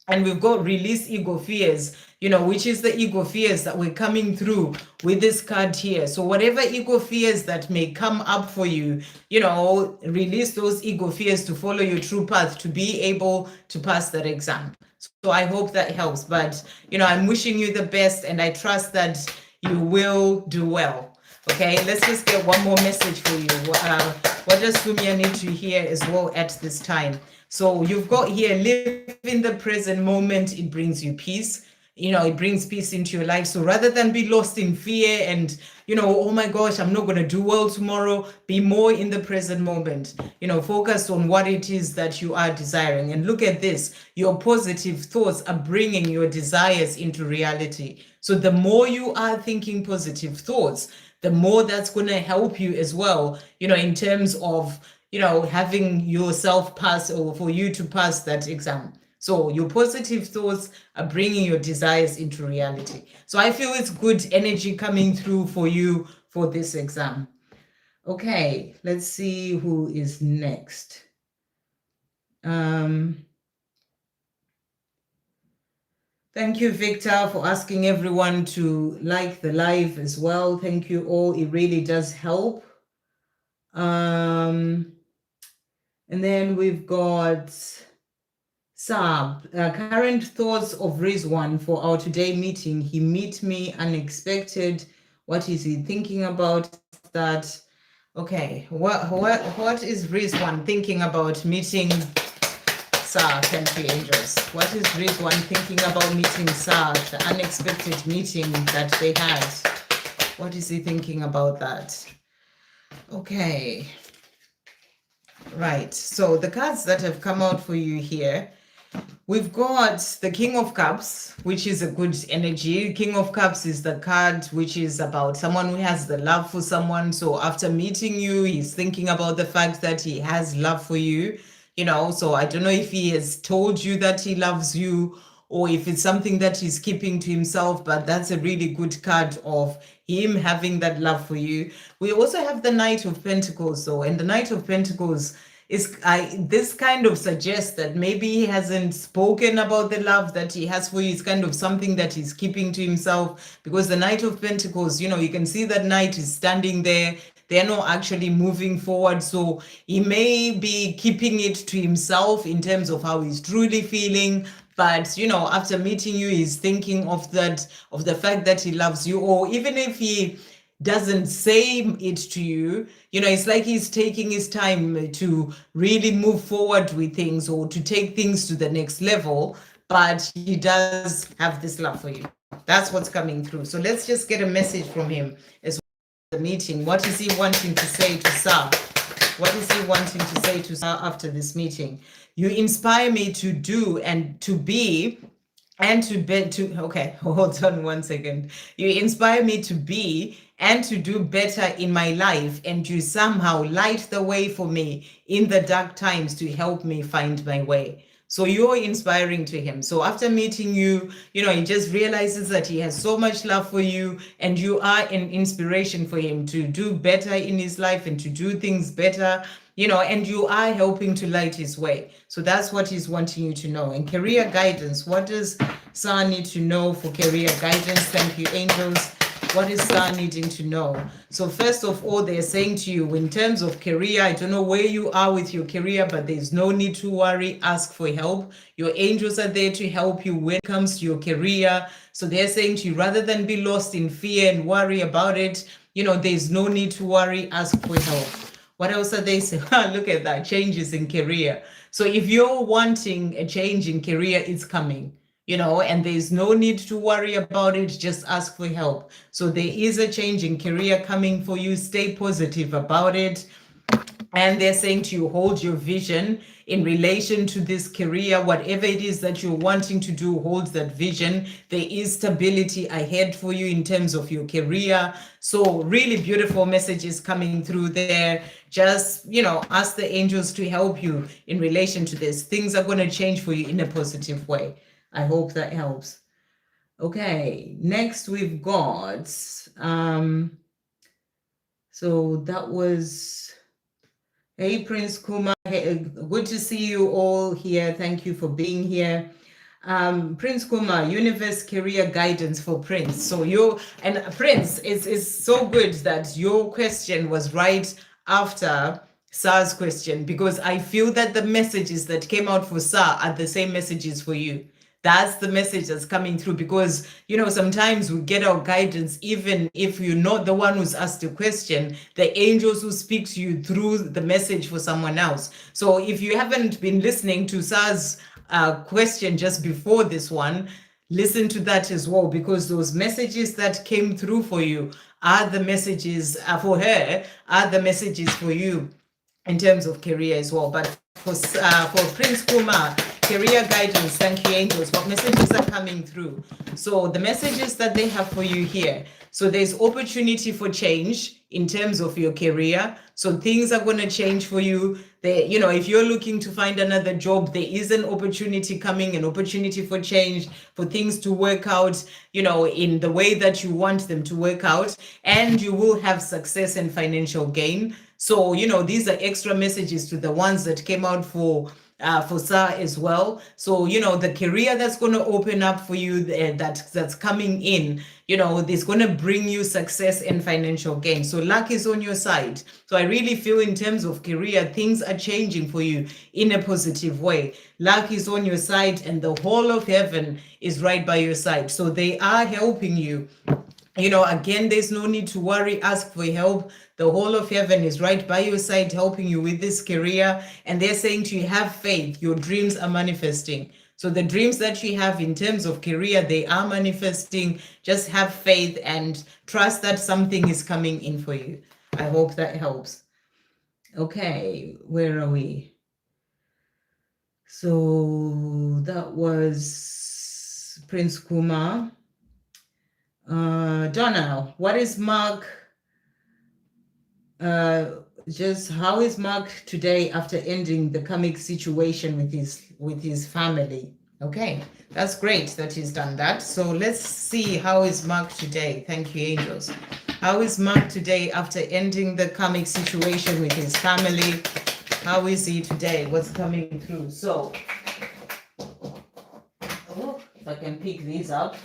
And we've got release ego fears, which is the ego fears that we're coming through with this card here. So whatever ego fears that may come up for you, release those ego fears to follow your true path to be able to pass that exam. So I hope that helps. But, I'm wishing you the best and I trust that you will do well. Okay, let's just get one more message for you. What does Sumya need to hear as well at this time? So you've got here, live in the present moment. It brings you peace. It brings peace into your life. So rather than be lost in fear and, oh my gosh, I'm not going to do well tomorrow, be more in the present moment. Focus on what it is that you are desiring. And look at this. Your positive thoughts are bringing your desires into reality. So the more you are thinking positive thoughts, the more that's going to help you as well, in terms of, having yourself pass or for you to pass that exam. So your positive thoughts are bringing your desires into reality. So I feel it's good energy coming through for you for this exam. Okay, let's see who is next. Thank you, Victor, for asking everyone to like the live as well. Thank you all. It really does help. And then we've got Saab, current thoughts of Rizwan for our today meeting. He meet me unexpected. What is he thinking about that? Okay, what is Rizwan thinking about meeting Sa? Thank you, angels. What is Rizwan thinking about meeting Sa? The unexpected meeting that they had. What is he thinking about that? Okay. Right. So the cards that have come out for you here. We've got the King of Cups, which is a good energy. King of Cups is the card which is about someone who has the love for someone. So after meeting you, he's thinking about the fact that he has love for you. You know, so I don't know if he has told you that he loves you or if it's something that he's keeping to himself, but that's a really good card of him having that love for you. We also have the Knight of Pentacles, though, and the Knight of Pentacles is this kind of suggests that maybe he hasn't spoken about the love that he has for you. It's kind of something that he's keeping to himself, because the Knight of Pentacles, you know, you can see that knight is standing there. They're not actually moving forward. So he may be keeping it to himself in terms of how he's truly feeling. But, you know, after meeting you, he's thinking of that, of the fact that he loves you. Or even if he doesn't say it to you, you know, it's like he's taking his time to really move forward with things or to take things to the next level. But he does have this love for you. That's what's coming through. So let's just get a message from him as the meeting. What is he wanting to say to Sa? What is he wanting to say to Sa after this meeting? You inspire me to do and to be and to be to okay, hold on one second. You inspire me to be and to do better in my life, and you somehow light the way for me in the dark times to help me find my way. So you're inspiring to him. So after meeting you, you know, he just realizes that he has so much love for you, and you are an inspiration for him to do better in his life and to do things better, you know, and you are helping to light his way. So that's what he's wanting you to know. And career guidance, what does Sa need to know for career guidance? Thank you, angels. What is Sa needing to know? So first of all, they're saying to you, in terms of career, I don't know where you are with your career, but there's no need to worry. Ask for help. Your angels are there to help you when it comes to your career. So they're saying to you, rather than be lost in fear and worry about it, you know, there's no need to worry. Ask for help. What else are they saying? Look at that, changes in career. So if you're wanting a change in career, it's coming, you know, and there's no need to worry about it. Just ask for help. So there is a change in career coming for you. Stay positive about it. And they're saying to you, hold your vision in relation to this career. Whatever it is that you're wanting to do, hold that vision. There is stability ahead for you in terms of your career. So really beautiful messages coming through there. Just, you know, ask the angels to help you in relation to this. Things are going to change for you in a positive way. I hope that helps. Okay, next we've got, so that was, hey, Prince Kuma, hey, good to see you all here. Thank you for being here. Prince Kuma, universe career guidance for Prince. So and Prince, is so good that your question was right after Sa's question, because I feel that the messages that came out for Sa are the same messages for you. That's the message that's coming through, because, you know, sometimes we get our guidance, even if you're not the one who's asked the question, the angels who speak to you through the message for someone else. So if you haven't been listening to Sa's question just before this one, listen to that as well, because those messages that came through for you are the messages for her, are the messages for you in terms of career as well. But for Prince Kuma, career guidance, thank you, angels. What messages are coming through? So the messages that they have for you here. So there's opportunity for change in terms of your career. So things are going to change for you. You know, if you're looking to find another job, there is an opportunity coming, an opportunity for change, for things to work out, you know, in the way that you want them to work out, and you will have success and financial gain. So, you know, these are extra messages to the ones that came out for for Sa as well. So, the career that's going to open up for you, that's coming in, is going to bring you success and financial gain. So luck is on your side. So I really feel in terms of career, things are changing for you in a positive way. Luck is on your side and the whole of heaven is right by your side. So they are helping you. Again, there's no need to worry, ask for help. The whole of heaven is right by your side, helping you with this career. And they're saying to you, have faith, your dreams are manifesting. So the dreams that you have in terms of career, they are manifesting. Just have faith and trust that something is coming in for you. I hope that helps. Okay, where are we? So that was Prince Kumar. Donna, what is Mark? Just how is Mark today after ending the karmic situation with his family? Okay, that's great that he's done that. So let's see, how is Mark today? Thank you, angels. How is Mark today after ending the karmic situation with his family? How is he today? What's coming through? So, if I can pick these up.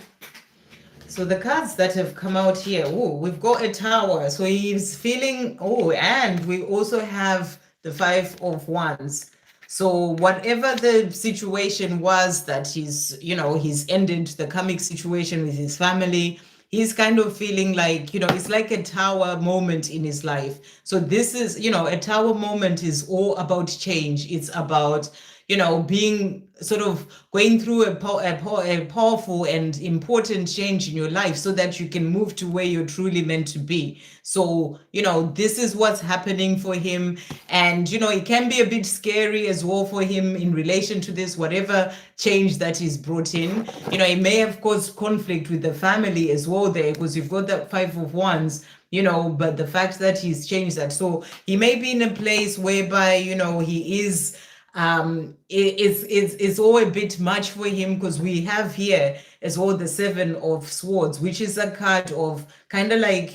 So the cards that have come out here, we've got a Tower. So he's feeling, and we also have the 5 of Wands. So whatever the situation was that he's ended the karmic situation with his family, he's kind of feeling like, it's like a Tower moment in his life. So this is, a Tower moment is all about change. It's about, being sort of going through a powerful and important change in your life so that you can move to where you're truly meant to be. So, this is what's happening for him. And, it can be a bit scary as well for him in relation to this, whatever change that is brought in. It may have caused conflict with the family as well there, because you've got that 5 of Wands. But the fact that he's changed that. So he may be in a place whereby, he is it's all a bit much for him, because we have here as well the 7 of Swords, which is a card of kind of like,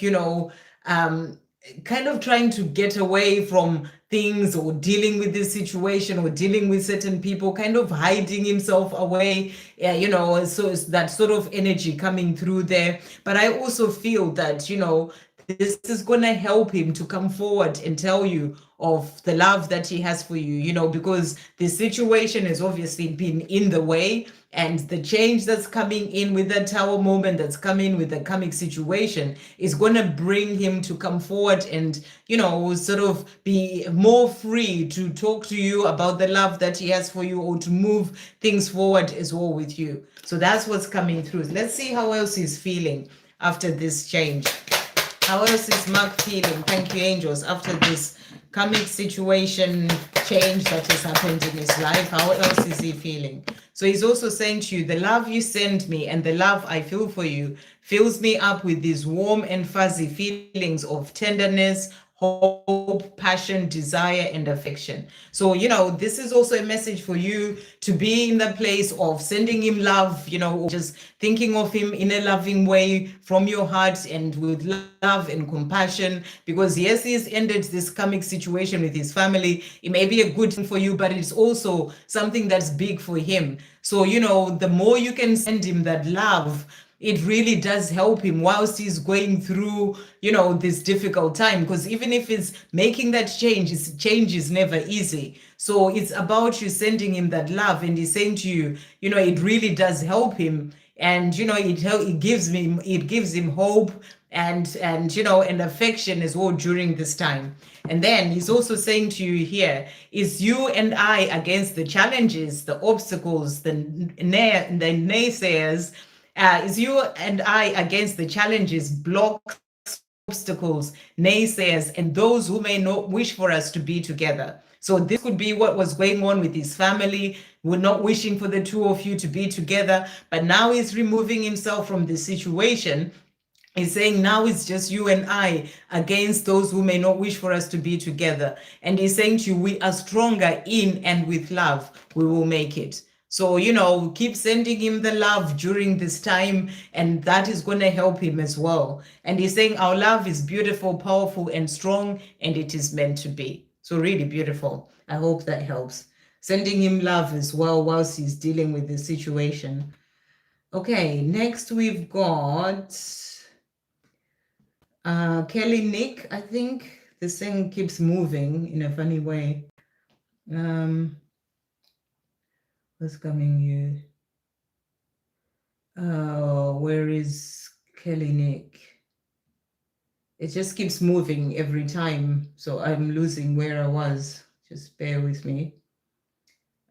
kind of trying to get away from things, or dealing with this situation, or dealing with certain people, kind of hiding himself away. So it's that sort of energy coming through there. But I also feel that, this is going to help him to come forward and tell you of the love that he has for you, because the situation has obviously been in the way, and the change that's coming in with the Tower moment, that's coming with the karmic situation, is going to bring him to come forward and, sort of be more free to talk to you about the love that he has for you, or to move things forward as well with you. So that's what's coming through. Let's see how else he's feeling after this change. How else is Mark feeling? Thank you, angels. After this karmic situation change that has happened in his life, how else is he feeling? So he's also saying to you, the love you send me and the love I feel for you fills me up with these warm and fuzzy feelings of tenderness, hope, passion, desire, and affection. So, this is also a message for you to be in the place of sending him love, just thinking of him in a loving way from your heart and with love and compassion. Because yes, he's ended this karmic situation with his family. It may be a good thing for you, but it's also something that's big for him. So, the more you can send him that love, it really does help him whilst he's going through, this difficult time. Because even if it's making that change is never easy. So it's about you sending him that love, and he's saying to you, it really does help him. And, it gives him hope and affection as well during this time. And then he's also saying to you here, is you and I against the challenges, the obstacles, the naysayers, is you and I against the challenges, blocks, obstacles, naysayers, and those who may not wish for us to be together. So this could be what was going on with his family. We're not wishing for the two of you to be together, but now he's removing himself from the situation. He's saying now it's just you and I against those who may not wish for us to be together. And he's saying to you, we are stronger in and with love, we will make it. So, keep sending him the love during this time, and that is going to help him as well. And he's saying our love is beautiful, powerful, and strong, and it is meant to be. So really beautiful. I hope that helps. sending him love as well whilst he's dealing with the situation. Okay, next we've got Kelly Nick. I think this thing keeps moving in a funny way. What's coming you? Where is Kelly Nick? It just keeps moving every time, so I'm losing where I was. Just bear with me.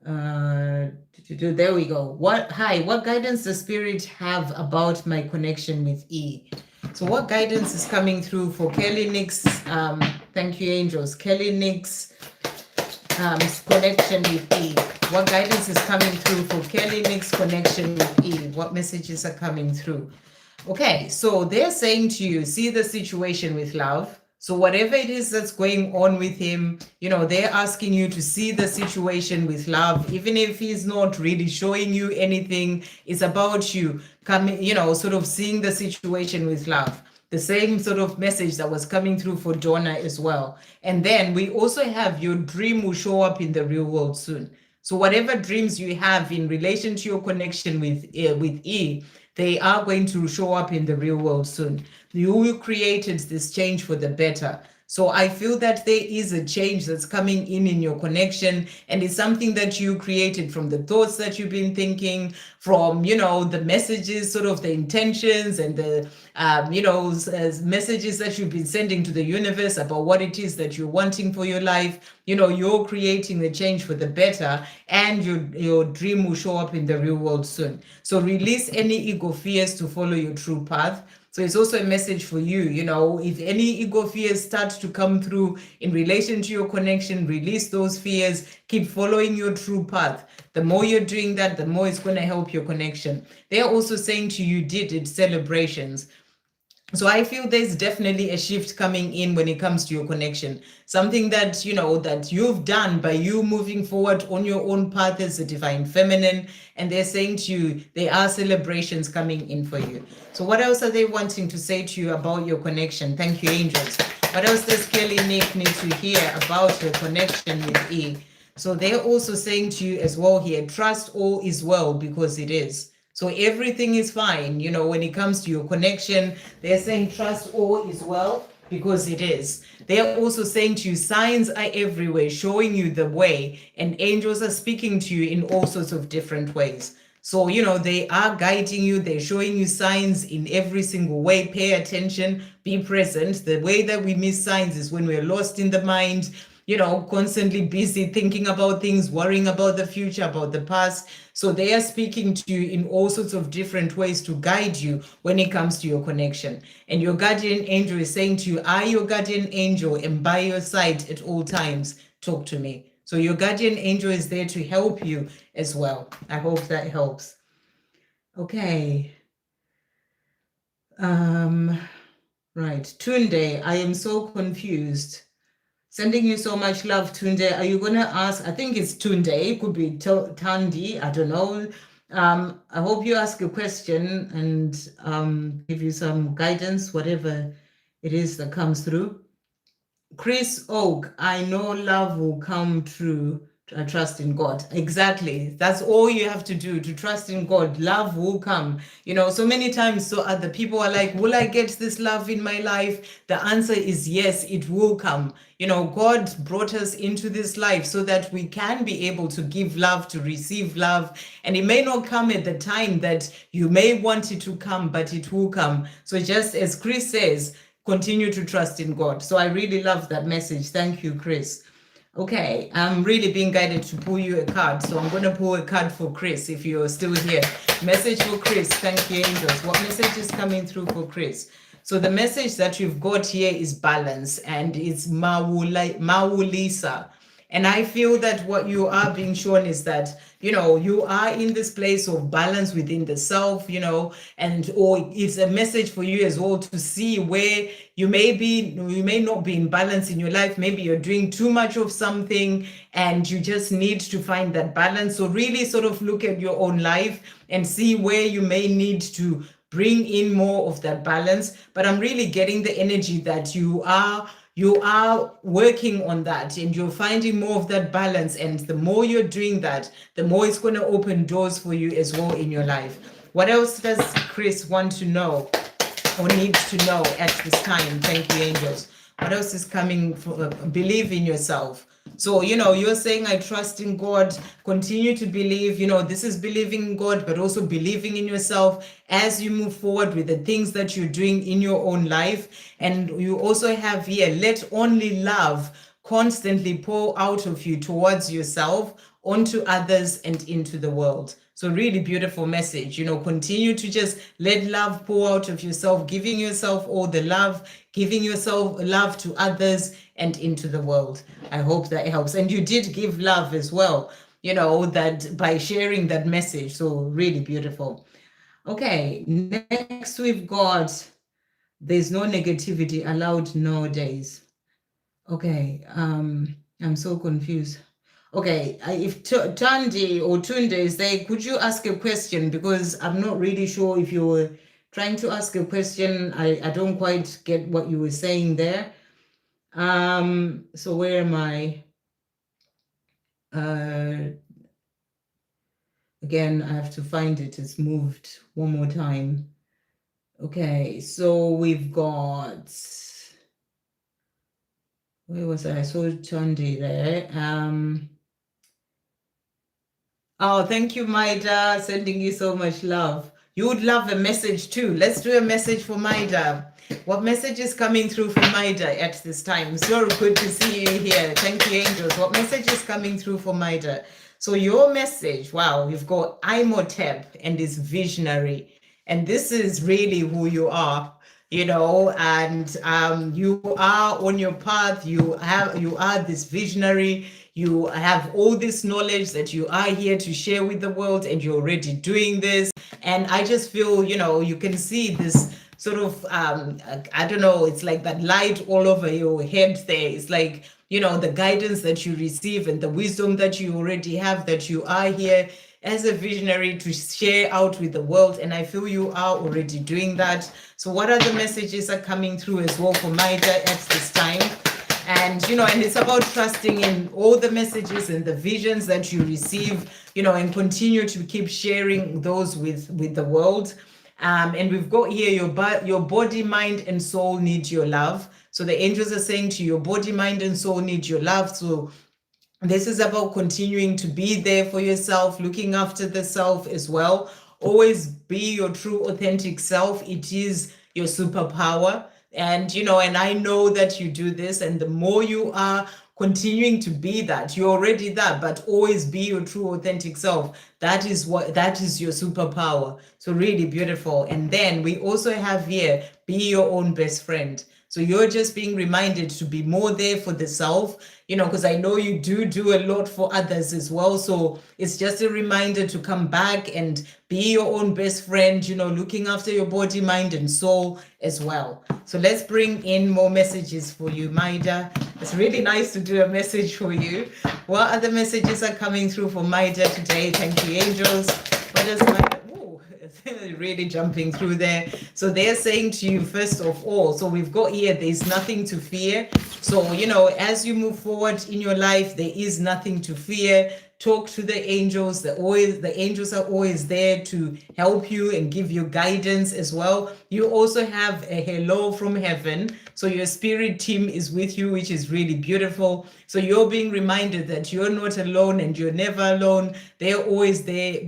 There we go. What guidance does Spirit have about my connection with E? So what guidance is coming through for Kelly Nick's, thank you angels, Kelly Nick's connection with E? What guidance is coming through for Kelly Nick's connection with E? What messages are coming through? Okay, so they're saying to you, see the situation with love. So whatever it is that's going on with him, they're asking you to see the situation with love, even if he's not really showing you anything. It's about you coming, sort of seeing the situation with love. The same sort of message that was coming through for Donna as well. And then we also have your dream will show up in the real world soon. So whatever dreams you have in relation to your connection with E, they are going to show up in the real world soon. You created this change for the better. So I feel that there is a change that's coming in your connection, and it's something that you created from the thoughts that you've been thinking, from, the messages, sort of the intentions and the, messages that you've been sending to the universe about what it is that you're wanting for your life. You're creating the change for the better, and your dream will show up in the real world soon. So release any ego fears to follow your true path. So it's also a message for you, if any ego fears start to come through in relation to your connection, release those fears, keep following your true path. The more you're doing that, the more it's going to help your connection. They're also saying to you, did it celebrations. So I feel there's definitely a shift coming in when it comes to your connection. Something that, that you've done by you moving forward on your own path as a divine feminine. And they're saying to you, there are celebrations coming in for you. So what else are they wanting to say to you about your connection? Thank you, angels. What else does Kelly Nick need to hear about your connection with E? So they're also saying to you as well here, trust all is well, because it is. So everything is fine, when it comes to your connection. They're saying trust all is well, because it is. They're also saying to you, signs are everywhere, showing you the way, and angels are speaking to you in all sorts of different ways. So, they are guiding you. They're showing you signs in every single way. Pay attention, be present. The way that we miss signs is when we're lost in the mind, constantly busy thinking about things, worrying about the future, about the past. So they are speaking to you in all sorts of different ways to guide you when it comes to your connection. And your guardian angel is saying to you, I, your guardian angel, am by your side at all times. Talk to me. So your guardian angel is there to help you as well. I hope that helps. Okay. Right. Tunde, I am so confused. Sending you so much love, Tunde. Are you going to ask? I think it's Tunde. It could be Tandi. I don't know. I hope you ask a question and give you some guidance, whatever it is that comes through. Chris Oak, I know love will come true. I trust in God. Exactly. That's all you have to do, to trust in God. Love will come. So many times, so other people are like, will I get this love in my life? The answer is yes, it will come. God brought us into this life so that we can be able to give love, to receive love. And it may not come at the time that you may want it to come, but it will come. So just as Chris says, continue to trust in God. So I really love that message. Thank you, Chris. Okay, I'm really being guided to pull you a card. So I'm going to pull a card for Chris if you're still here. Message for Chris. Thank you, angels. What message is coming through for Chris? So the message that you've got here is balance, and it's Mawulisa. And I feel that what you are being shown is that, you are in this place of balance within the self, or it's a message for you as well to see where you may not be in balance in your life. Maybe you're doing too much of something and you just need to find that balance. So really sort of look at your own life and see where you may need to bring in more of that balance. But I'm really getting the energy that you are you are working on that and you're finding more of that balance. And the more you're doing that, the more it's going to open doors for you as well in your life. What else does Chris want to know or needs to know at this time? Thank you, angels. What else is coming from? Believe in yourself. So, you're saying, I trust in God. Continue to believe. This is believing in God, but also believing in yourself as you move forward with the things that you're doing in your own life. And you also have here, let only love constantly pour out of you towards yourself, onto others, and into the world. So really beautiful message. Continue to just let love pour out of yourself, giving yourself all the love, giving yourself love to others and into the world. I hope that helps. And you did give love as well, that by sharing that message. So really beautiful. Okay, next we've got, there's no negativity allowed nowadays. Okay, I'm so confused. Okay, if Tandi or Tunde is there, could you ask a question? Because I'm not really sure if you were trying to ask a question. I don't quite get what you were saying there. So where am I? Again, I have to find it. It's moved one more time. Okay, so we've got, where was I? I saw Tandi there. Oh, thank you, Maida. Sending you so much love. You would love a message too. Let's do a message for Maida. What message is coming through for Maida at this time? So good to see you here. Thank you, angels. What message is coming through for Maida? So your message, wow, you've got Imhotep and is visionary. And this is really who you are. And you are on your path. You are this visionary. You have all this knowledge that you are here to share with the world, and you're already doing this. And I just feel, you can see this sort of, I don't know, it's like that light all over your head there. It's like, the guidance that you receive and the wisdom that you already have, that you are here as a visionary to share out with the world. And I feel you are already doing that. So what other messages are coming through as well for Maida at this time? And, and it's about trusting in all the messages and the visions that you receive, and continue to keep sharing those with the world. And we've got here, your body, mind, and soul need your love. So the angels are saying to you, your body, mind, and soul need your love. So this is about continuing to be there for yourself, looking after the self as well. Always be your true, authentic self. It is your superpower. And, and I know that you do this. And the more you are continuing to be that, you're already that, but always be your true, authentic self. That is your superpower. So really beautiful. And then we also have here, be your own best friend. So you're just being reminded to be more there for the self, because I know you do a lot for others as well. So it's just a reminder to come back and be your own best friend, looking after your body, mind, and soul as well. So let's bring in more messages for you, Maida. It's really nice to do a message for you. What other messages are coming through for Maida today? Thank you, angels. What does Maida... really jumping through there. So they're saying to you, first of all, so we've got here, there's nothing to fear. So, as you move forward in your life, there is nothing to fear. Talk to the angels. The angels are always there to help you and give you guidance as well. You also have a hello from heaven. So your spirit team is with you, which is really beautiful. So you're being reminded that you're not alone and you're never alone. They're always there,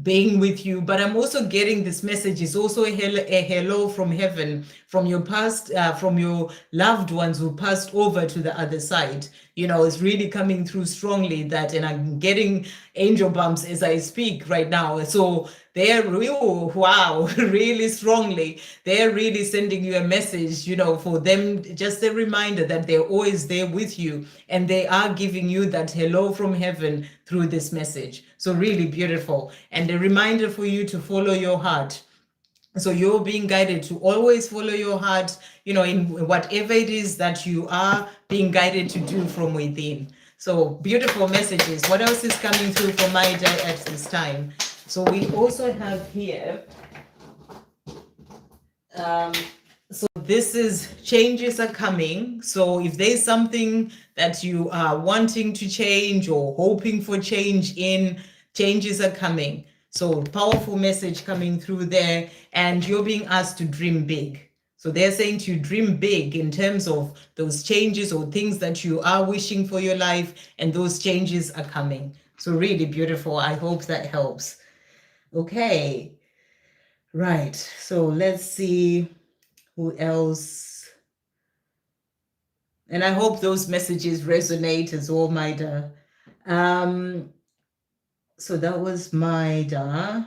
being with you. But I'm also getting this message. It's also a hello from heaven, from your past, from your loved ones who passed over to the other side. It's really coming through strongly that, and I'm getting angel bumps as I speak right now. So they're really strongly. They're really sending you a message, for them, just a reminder that they're always there with you, and they are giving you that hello from heaven through this message. So really beautiful. And a reminder for you to follow your heart. So you're being guided to always follow your heart, in whatever it is that you are being guided to do from within. So beautiful messages. What else is coming through for Maida at this time? So we also have here, so this is changes are coming. So if there's something that you are wanting to change or hoping for change in, changes are coming. So powerful message coming through there, and you're being asked to dream big. So they're saying to dream big in terms of those changes or things that you are wishing for your life, and those changes are coming. So really beautiful. I hope that helps. Okay. Right. So let's see who else. And I hope those messages resonate as well, Maida. So that was Maida.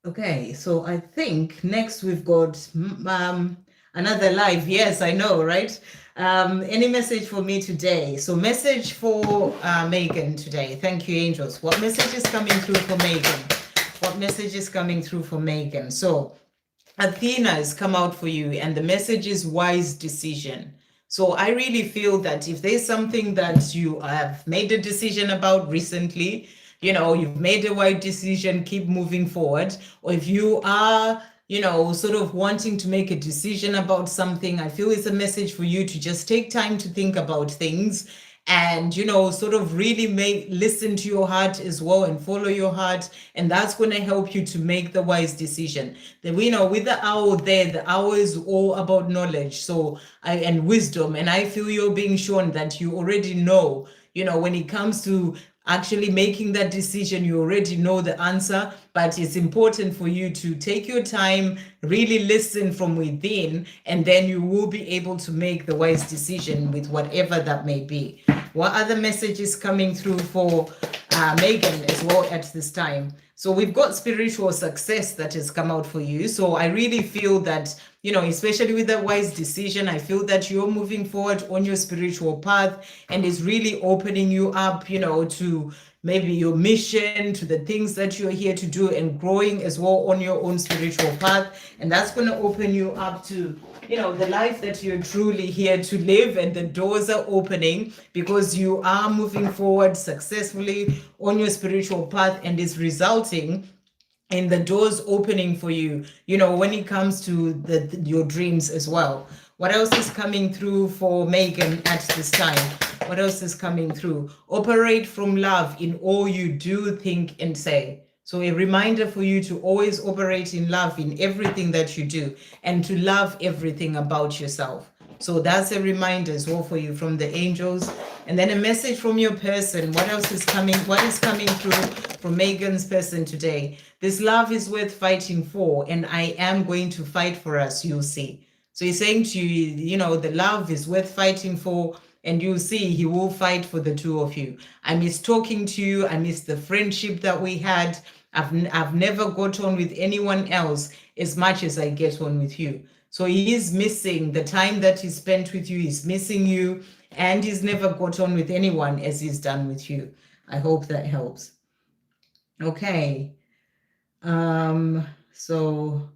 Okay, so I think next we've got another live. Yes, I know, right? Any message for me today? So message for Megan today. Thank you, angels. What message is coming through for Megan? What message is coming through for Megan? So Athena has come out for you, and the message is wise decision. So I really feel that if there's something that you have made a decision about recently, you've made a wise decision, keep moving forward. Or if you are, sort of wanting to make a decision about something, I feel it's a message for you to just take time to think about things and sort of really listen to your heart as well and follow your heart, and that's going to help you to make the wise decision. Then with the owl there, the owl is all about knowledge and wisdom, and I feel you're being shown that you already know, when it comes to actually making that decision, you already know the answer, but it's important for you to take your time, really listen from within, and then you will be able to make the wise decision with whatever that may be. What other message is coming through for Megan as well at this time? So we've got spiritual success that has come out for you. So I really feel that, especially with that wise decision, I feel that you're moving forward on your spiritual path, and it's really opening you up, to maybe your mission, to the things that you're here to do, and growing as well on your own spiritual path. And that's going to open you up to, the life that you're truly here to live, and the doors are opening because you are moving forward successfully on your spiritual path, and it's resulting in the doors opening for you, when it comes to your dreams as well. What else is coming through for Megan at this time? What else is coming through? Operate from love in all you do, think, and say. So a reminder for you to always operate in love in everything that you do, and to love everything about yourself. So that's a reminder as well for you from the angels. And then a message from your person. What else is coming? What is coming through from Megan's person today? This love is worth fighting for, and I am going to fight for us, you'll see. So he's saying to you, the love is worth fighting for, and you'll see he will fight for the two of you. I miss talking to you. I miss the friendship that we had. I've never got on with anyone else as much as I get on with you. So he is missing the time that he spent with you. He's missing you, and he's never got on with anyone as he's done with you. I hope that helps. Okay. So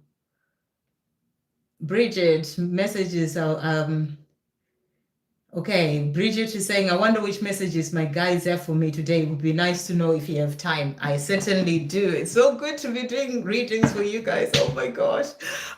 Bridget, messages are okay, Bridget is saying, I wonder which messages my guides have for me today. It would be nice to know if you have time. I certainly do. It's so good to be doing readings for you guys. Oh my gosh.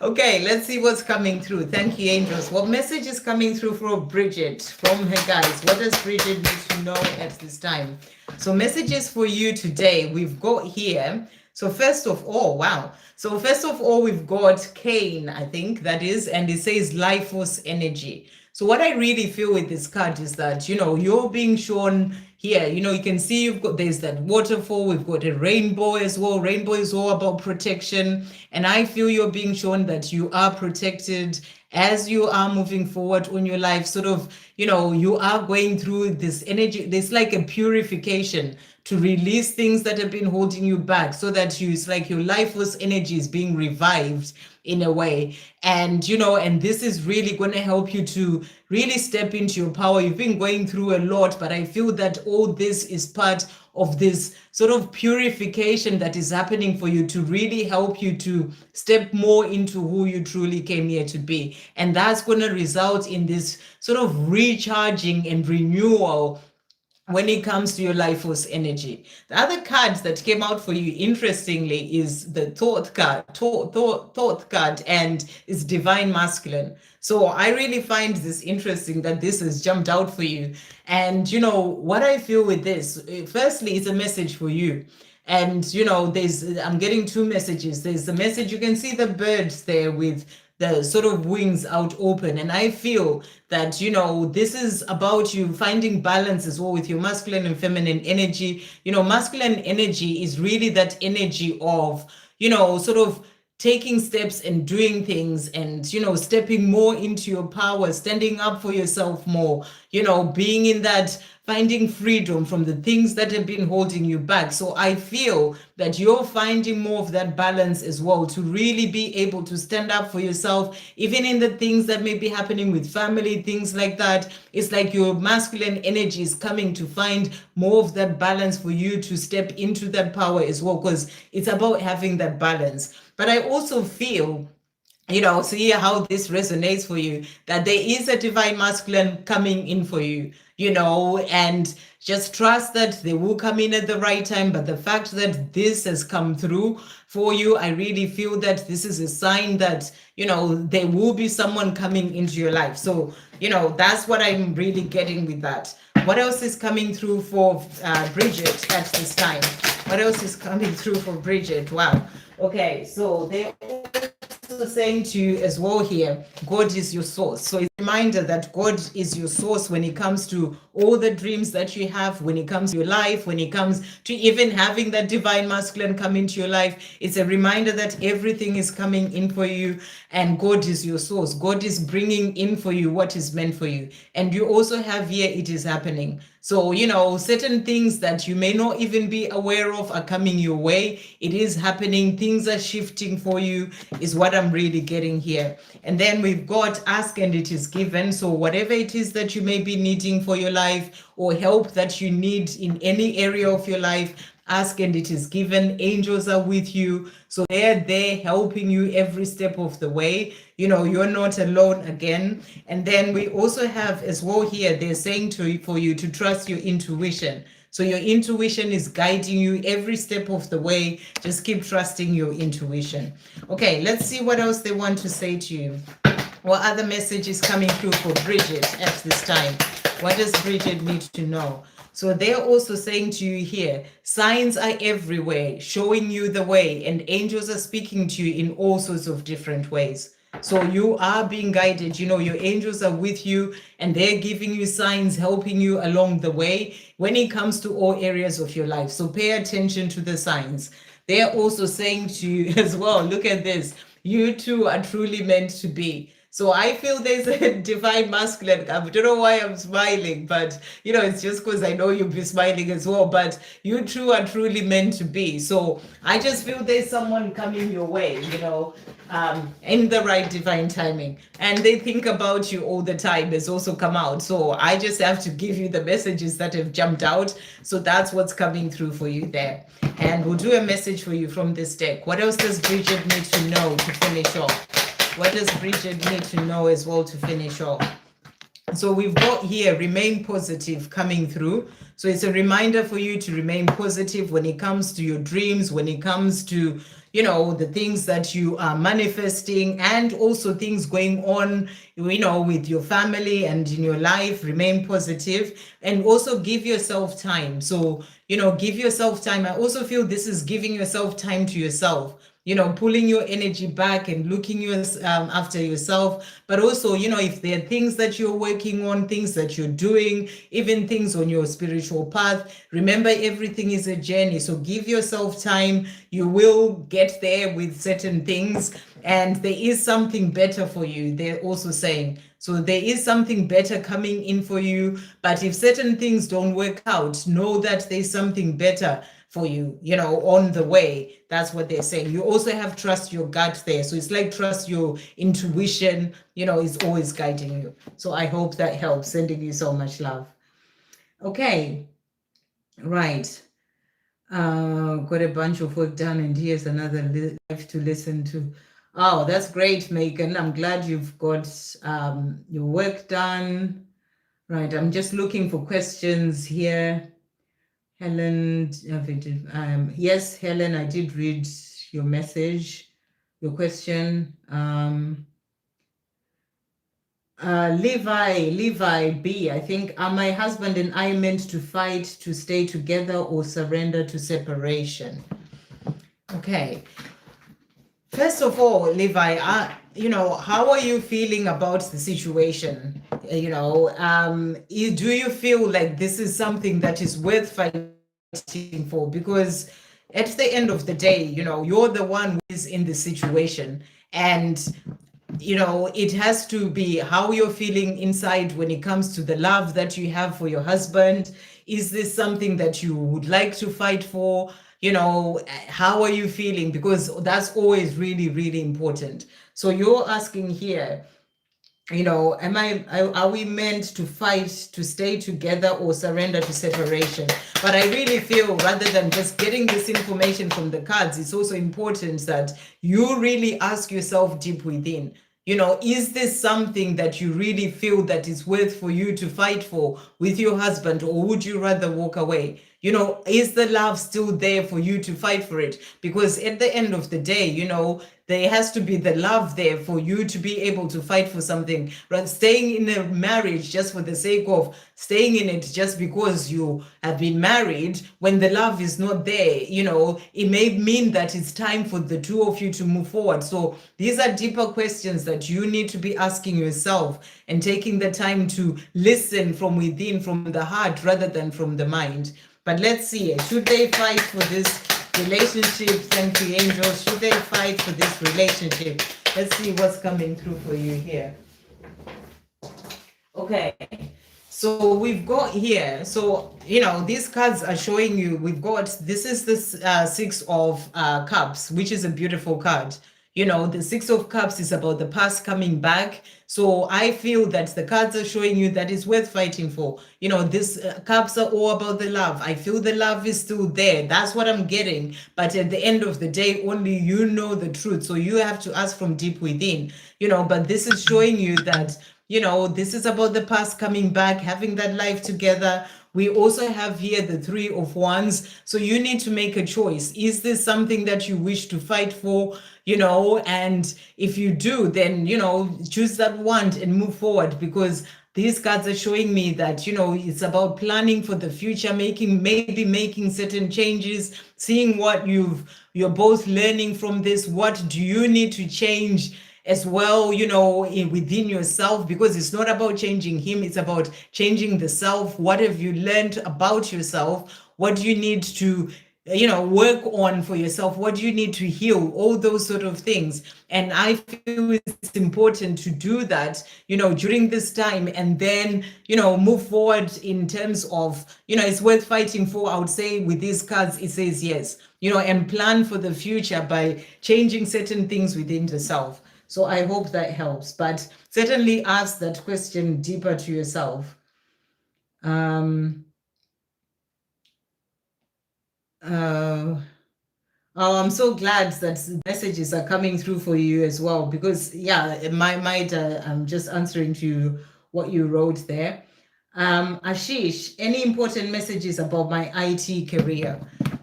Okay, let's see what's coming through. Thank you, angels. What message is coming through from Bridget, from her guides? What does Bridget need to know at this time? So messages for you today, we've got here. So first of all, wow. So first of all, we've got Cain, I think that is, and it says life force energy. So what I really feel with this card is that, you're being shown here, you can see there's that waterfall, we've got a rainbow as well. Rainbow is all about protection. And I feel you're being shown that you are protected as you are moving forward on your life. Sort of, you are going through this energy. There's like a purification to release things that have been holding you back, so that it's like your life force energy is being revived in a way. And and this is really going to help you to really step into your power. You've been going through a lot, but I feel that all this is part of this sort of purification that is happening for you, to really help you to step more into who you truly came here to be. And that's going to result in this sort of recharging and renewal when it comes to your life force energy. The other card that came out for you, interestingly, is the thought card, thought card, and is divine masculine. So I really find this interesting that this has jumped out for you. And what I feel with this, firstly, it's a message for you. And I'm getting two messages. There's the message, you can see the birds there with the sort of wings out open, and I feel that this is about you finding balance as well with your masculine and feminine energy. Masculine energy is really that energy of sort of taking steps and doing things, and stepping more into your power, standing up for yourself more, being in that, finding freedom from the things that have been holding you back. So I feel that you're finding more of that balance as well, to really be able to stand up for yourself, even in the things that may be happening with family, things like that. It's like your masculine energy is coming to find more of that balance for you to step into that power as well, because it's about having that balance. But I also feel, see how this resonates for you, that there is a divine masculine coming in for you, and just trust that they will come in at the right time. But the fact that this has come through for you, I really feel that this is a sign that, there will be someone coming into your life. So, that's what I'm really getting with that. What else is coming through for Bridget at this time? What else is coming through for Bridget? Wow. Okay, so they're also saying to you as well here, God is your source. So it's a reminder that God is your source when it comes to all the dreams that you have, when it comes to your life, when it comes to even having that divine masculine come into your life. It's a reminder that everything is coming in for you, and God is your source. God is bringing in for you what is meant for you. And you also have here, it is happening. So, certain things that you may not even be aware of are coming your way. It is happening. Things are shifting for you, is what I'm really getting here. And then we've got ask and it is given. So whatever it is that you may be needing for your life, or help that you need in any area of your life, ask and it is given. Angels are with you, so they're there helping you every step of the way. You're not alone again. And then we also have as well here, they're saying for you to trust your intuition. So your intuition is guiding you every step of the way. Just keep trusting your intuition. Okay, let's see what else they want to say to you. What other message is coming through for Bridget at this time? What does Bridget need to know? So they're also saying to you here, signs are everywhere, showing you the way, and angels are speaking to you in all sorts of different ways. So you are being guided, your angels are with you, and they're giving you signs, helping you along the way when it comes to all areas of your life. So pay attention to the signs. They're also saying to you as well, look at this, you two are truly meant to be. So I feel there's a divine masculine. I don't know why I'm smiling, but it's just because I know you'll be smiling as well. But you two are truly meant to be. So I just feel there's someone coming your way, in the right divine timing. And they think about you all the time has also come out. So I just have to give you the messages that have jumped out. So that's what's coming through for you there. And we'll do a message for you from this deck. What else does Bridget need to know to finish off? What does Bridget need to know as well to finish off? So we've got here, remain positive coming through. So it's a reminder for you to remain positive when it comes to your dreams, when it comes to, the things that you are manifesting, and also things going on, with your family and in your life. Remain positive, and also give yourself time. So, give yourself time. I also feel this is giving yourself time to yourself. Pulling your energy back and looking after yourself. But also, if there are things that you're working on, things that you're doing, even things on your spiritual path, remember everything is a journey. So give yourself time. You will get there with certain things, and there is something better for you. They're also saying, so there is something better coming in for you. But if certain things don't work out, know that there's something better for you, on the way. That's what they're saying. You also have trust your gut there. So it's like trust your intuition, is always guiding you. So I hope that helps. Sending you so much love. Okay. Right. Got a bunch of work done, and here's another live to listen to. Oh, that's great, Megan. I'm glad you've got your work done. Right, I'm just looking for questions here. Helen, yes, Helen, I did read your message, your question. Levi B, I think, are my husband and I meant to fight to stay together or surrender to separation? Okay. First of all, Levi, how are you feeling about the situation? Do you feel like this is something that is worth fighting for? Because at the end of the day, you're the one who is in the situation. And it has to be how you're feeling inside when it comes to the love that you have for your husband. Is this something that you would like to fight for? How are you feeling? Because that's always really, really important. So you're asking here, are we meant to fight to stay together or surrender to separation? But I really feel, rather than just getting this information from the cards, it's also important that you really ask yourself deep within, is this something that you really feel that is worth for you to fight for with your husband, or would you rather walk away? Is the love still there for you to fight for it? Because at the end of the day, there has to be the love there for you to be able to fight for something. Rather staying in a marriage just for the sake of staying in it, just because you have been married, when the love is not there, it may mean that it's time for the two of you to move forward. So these are deeper questions that you need to be asking yourself and taking the time to listen from within, from the heart, rather than from the mind. But let's see, should they fight for this relationship? Thank you, angels. Should they fight for this relationship? Let's see what's coming through for you here. Okay, so we've got here, so these cards are showing you, this is the 6 of cups, which is a beautiful card. The 6 of cups is about the past coming back. So I feel that the cards are showing you that it's worth fighting for. This cups are all about the love. I feel the love is still there. That's what I'm getting. But at the end of the day, only you know the truth. So you have to ask from deep within, but this is showing you that, this is about the past coming back, having that life together. We also have here the 3 of Wands. So you need to make a choice. Is this something that you wish to fight for? And if you do, then, choose that wand and move forward, because these cards are showing me that, it's about planning for the future, maybe making certain changes, seeing what you're both learning from this. What do you need to change as well, within yourself? Because it's not about changing him, it's about changing the self. What have you learned about yourself? What do you need to work on for yourself? What do you need to heal? All those sort of things. And I feel it's important to do that, during this time, and then, move forward in terms of, it's worth fighting for. I would say with these cards, it says yes, and plan for the future by changing certain things within the self. So I hope that helps, but certainly ask that question deeper to yourself. I'm so glad that messages are coming through for you as well, because my mind, I'm just answering to what you wrote there. Ashish, any important messages about my IT career?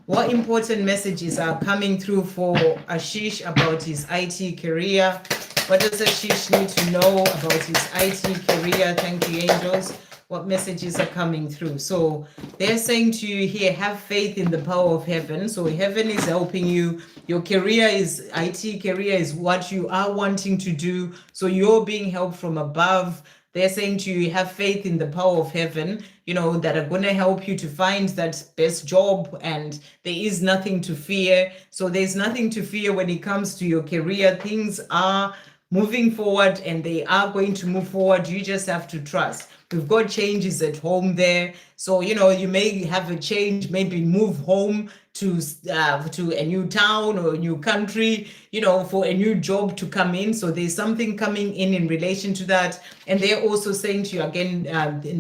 What important messages are coming through for Ashish about his IT career? What does Ashish need to know about his IT career? Thank you, angels. What messages are coming through? So they're saying to you here, have faith in the power of heaven. So heaven is helping you. Your career is, IT career is what you are wanting to do. So you're being helped from above. They're saying to you, have faith in the power of heaven, that are going to help you to find that best job, and there is nothing to fear. So there's nothing to fear when it comes to your career. Things are moving forward, and they are going to move forward. You just have to trust. We've got changes at home there. So, you may have a change, maybe move home to a new town or a new country, for a new job to come in. So there's something coming in relation to that. And they're also saying to you again,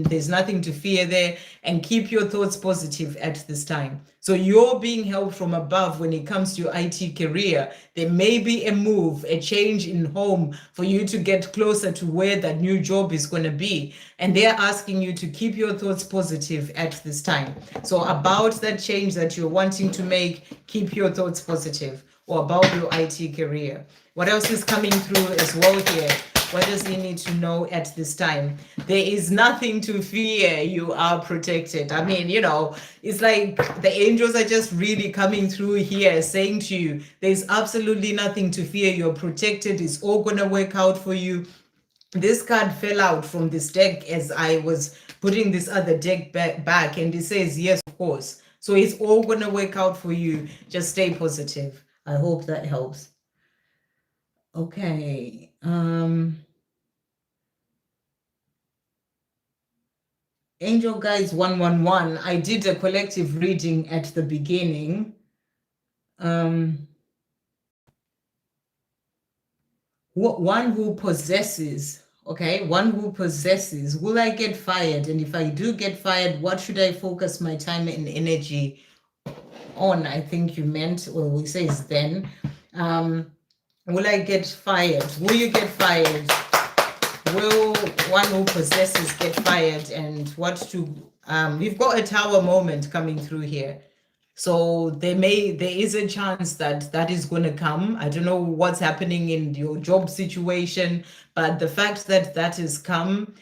there's nothing to fear there, and keep your thoughts positive at this time. So you're being helped from above when it comes to your IT career. There may be a move, a change in home for you to get closer to where that new job is going to be. And they're asking you to keep your thoughts positive at this time. So about that change that you're wanting to make, keep your thoughts positive, or about your IT career. What else is coming through as well here? What does he need to know at this time? There is nothing to fear. You are protected. I mean, it's like the angels are just really coming through here saying to you, there's absolutely nothing to fear. You're protected. It's all going to work out for you. This card fell out from this deck as I was putting this other deck back, and it says, yes, of course. So it's all going to work out for you. Just stay positive. I hope that helps. Okay. Angel Guides 111. I did a collective reading at the beginning. One who possesses. Okay, one who possesses. Will I get fired? And if I do get fired, what should I focus my time and energy on? I think you meant, well, we say is then. Will I get fired? Will you get fired? Will one who possesses get fired? And what to, we've got a tower moment coming through here. So there is a chance that is going to come. I don't know what's happening in your job situation, but the fact that has come,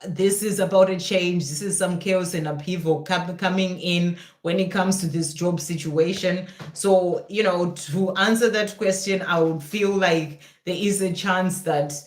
this is about a change. This is some chaos and upheaval coming in when it comes to this job situation. So, to answer that question, I would feel like there is a chance that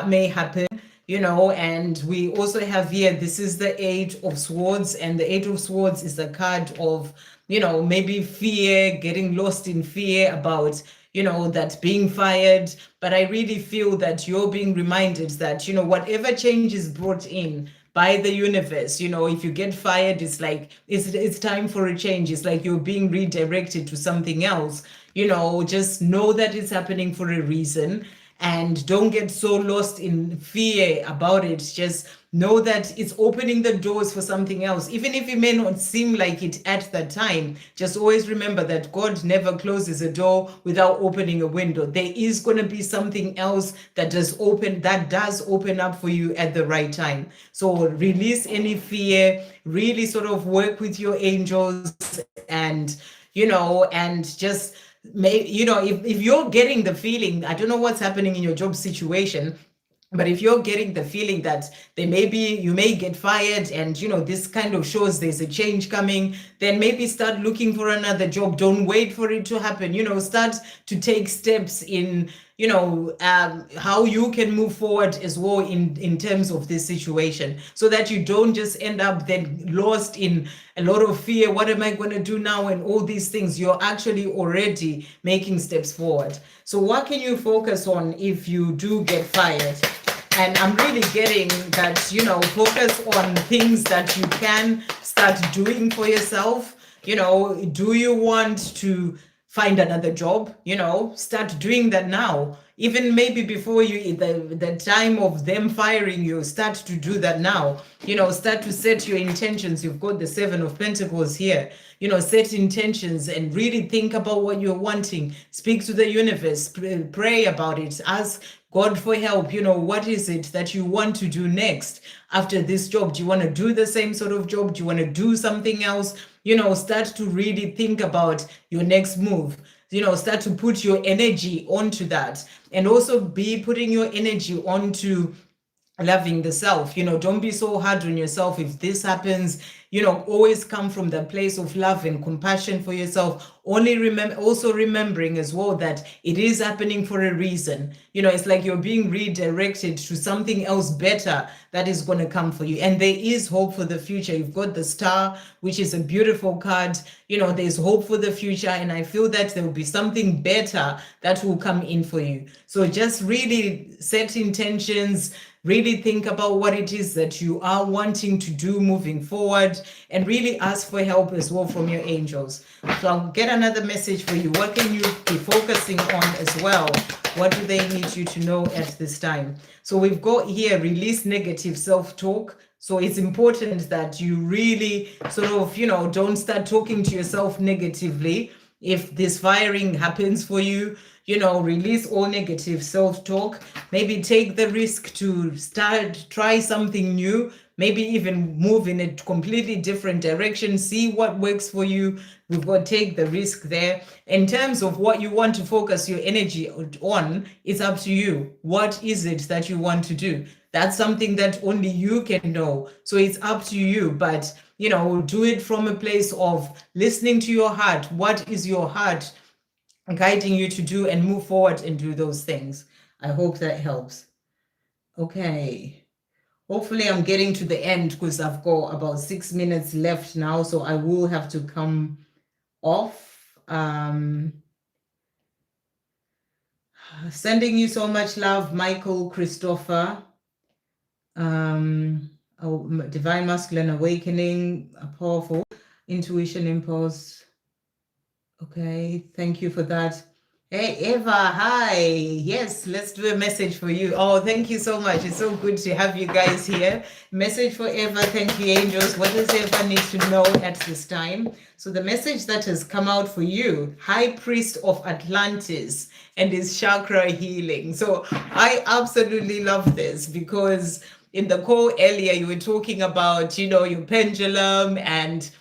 may happen. And we also have here, this is the Eight of Swords, and the Eight of Swords is a card of, maybe fear, getting lost in fear about, that being fired. But I really feel that you're being reminded that, whatever change is brought in by the universe, if you get fired, it's like, it's time for a change. It's like you're being redirected to something else. Just know that it's happening for a reason. And don't get so lost in fear about it. Just know that it's opening the doors for something else. Even if it may not seem like it at that time, just always remember that God never closes a door without opening a window. There is going to be something else that does open up for you at the right time. So release any fear, really sort of work with your angels, and, and just if you're getting the feeling, I don't know what's happening in your job situation, but if you're getting the feeling that you may get fired, and this kind of shows there's a change coming, then maybe start looking for another job. Don't wait for it to happen. Start to take steps in how you can move forward as well in terms of this situation, so that you don't just end up then lost in a lot of fear. What am I going to do now? And all these things. You're actually already making steps forward. So what can you focus on if you do get fired? And I'm really getting that, focus on things that you can start doing for yourself. Do you want to find another job? Start doing that now. Even maybe before the time of them firing you, start to do that now. Start to set your intentions. You've got the Seven of Pentacles here. Set intentions and really think about what you're wanting. Speak to the universe, pray about it, ask God for help. What is it that you want to do next after this job? Do you want to do the same sort of job? Do you want to do something else? Start to really think about your next move. Start to put your energy onto that, and also be putting your energy onto loving the self. Don't be so hard on yourself. If this happens, always come from the place of love and compassion for yourself. Also remembering as well that it is happening for a reason. It's like you're being redirected to something else better that is going to come for you. And there is hope for the future. You've got the Star, which is a beautiful card. There's hope for the future. And I feel that there will be something better that will come in for you. So just really set intentions. Really think about what it is that you are wanting to do moving forward. forward and really ask for help as well from your angels. So I'll get another message for you. What can you be focusing on as well? What do they need you to know at this time? So we've got here, release negative self-talk. So it's important that you really sort of, don't start talking to yourself negatively. If this firing happens for you, release all negative self-talk. Maybe take the risk to try something new, maybe even move in a completely different direction, see what works for you. We've got to take the risk there. In terms of what you want to focus your energy on, it's up to you. What is it that you want to do? That's something that only you can know. So it's up to you, but do it from a place of listening to your heart. What is your heart guiding you to do, and move forward and do those things? I hope that helps. Okay. Hopefully I'm getting to the end, because I've got about 6 minutes left now, so I will have to come off. Sending you so much love, Michael, Christopher. Divine Masculine Awakening, a powerful intuition impulse. Okay, thank you for that. Hey, Eva, hi. Yes, let's do a message for you. Oh, thank you so much. It's so good to have you guys here. Message for Eva. Thank you, angels. What does Eva need to know at this time? So the message that has come out for you, High Priest of Atlantis and his chakra healing. So I absolutely love this, because in the call earlier, you were talking about, your pendulum and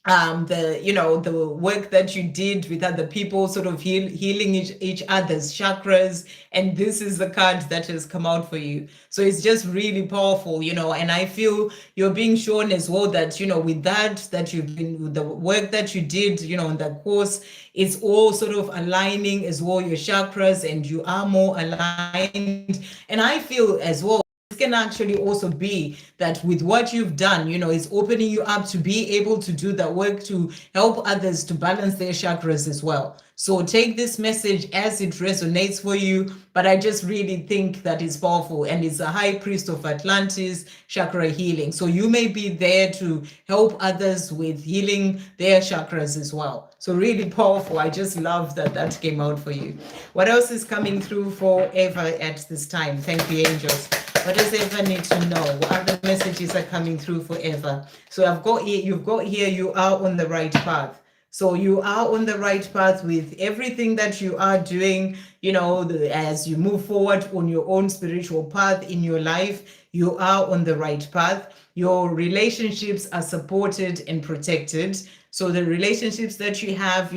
the work that you did with other people, sort of healing each other's chakras, and this is the card that has come out for you. So it's just really powerful, and I feel you're being shown as well that with with the work that you did, in the course, it's all sort of aligning as well your chakras, and you are more aligned. And I feel as well, can actually also be that with what you've done, it's opening you up to be able to do that work to help others to balance their chakras as well. So take this message as it resonates for you, but I just really think that it's powerful, and it's a High Priest of Atlantis chakra healing. So you may be there to help others with healing their chakras as well. So really powerful. I just love that came out for you. What else is coming through for Eva at this time? Thank you, angels. What does Eva need to know? What other messages are coming through for Eva? So you've got here, you are on the right path. So you are on the right path with everything that you are doing, as you move forward on your own spiritual path in your life, you are on the right path. Your relationships are supported and protected. So the relationships that you have,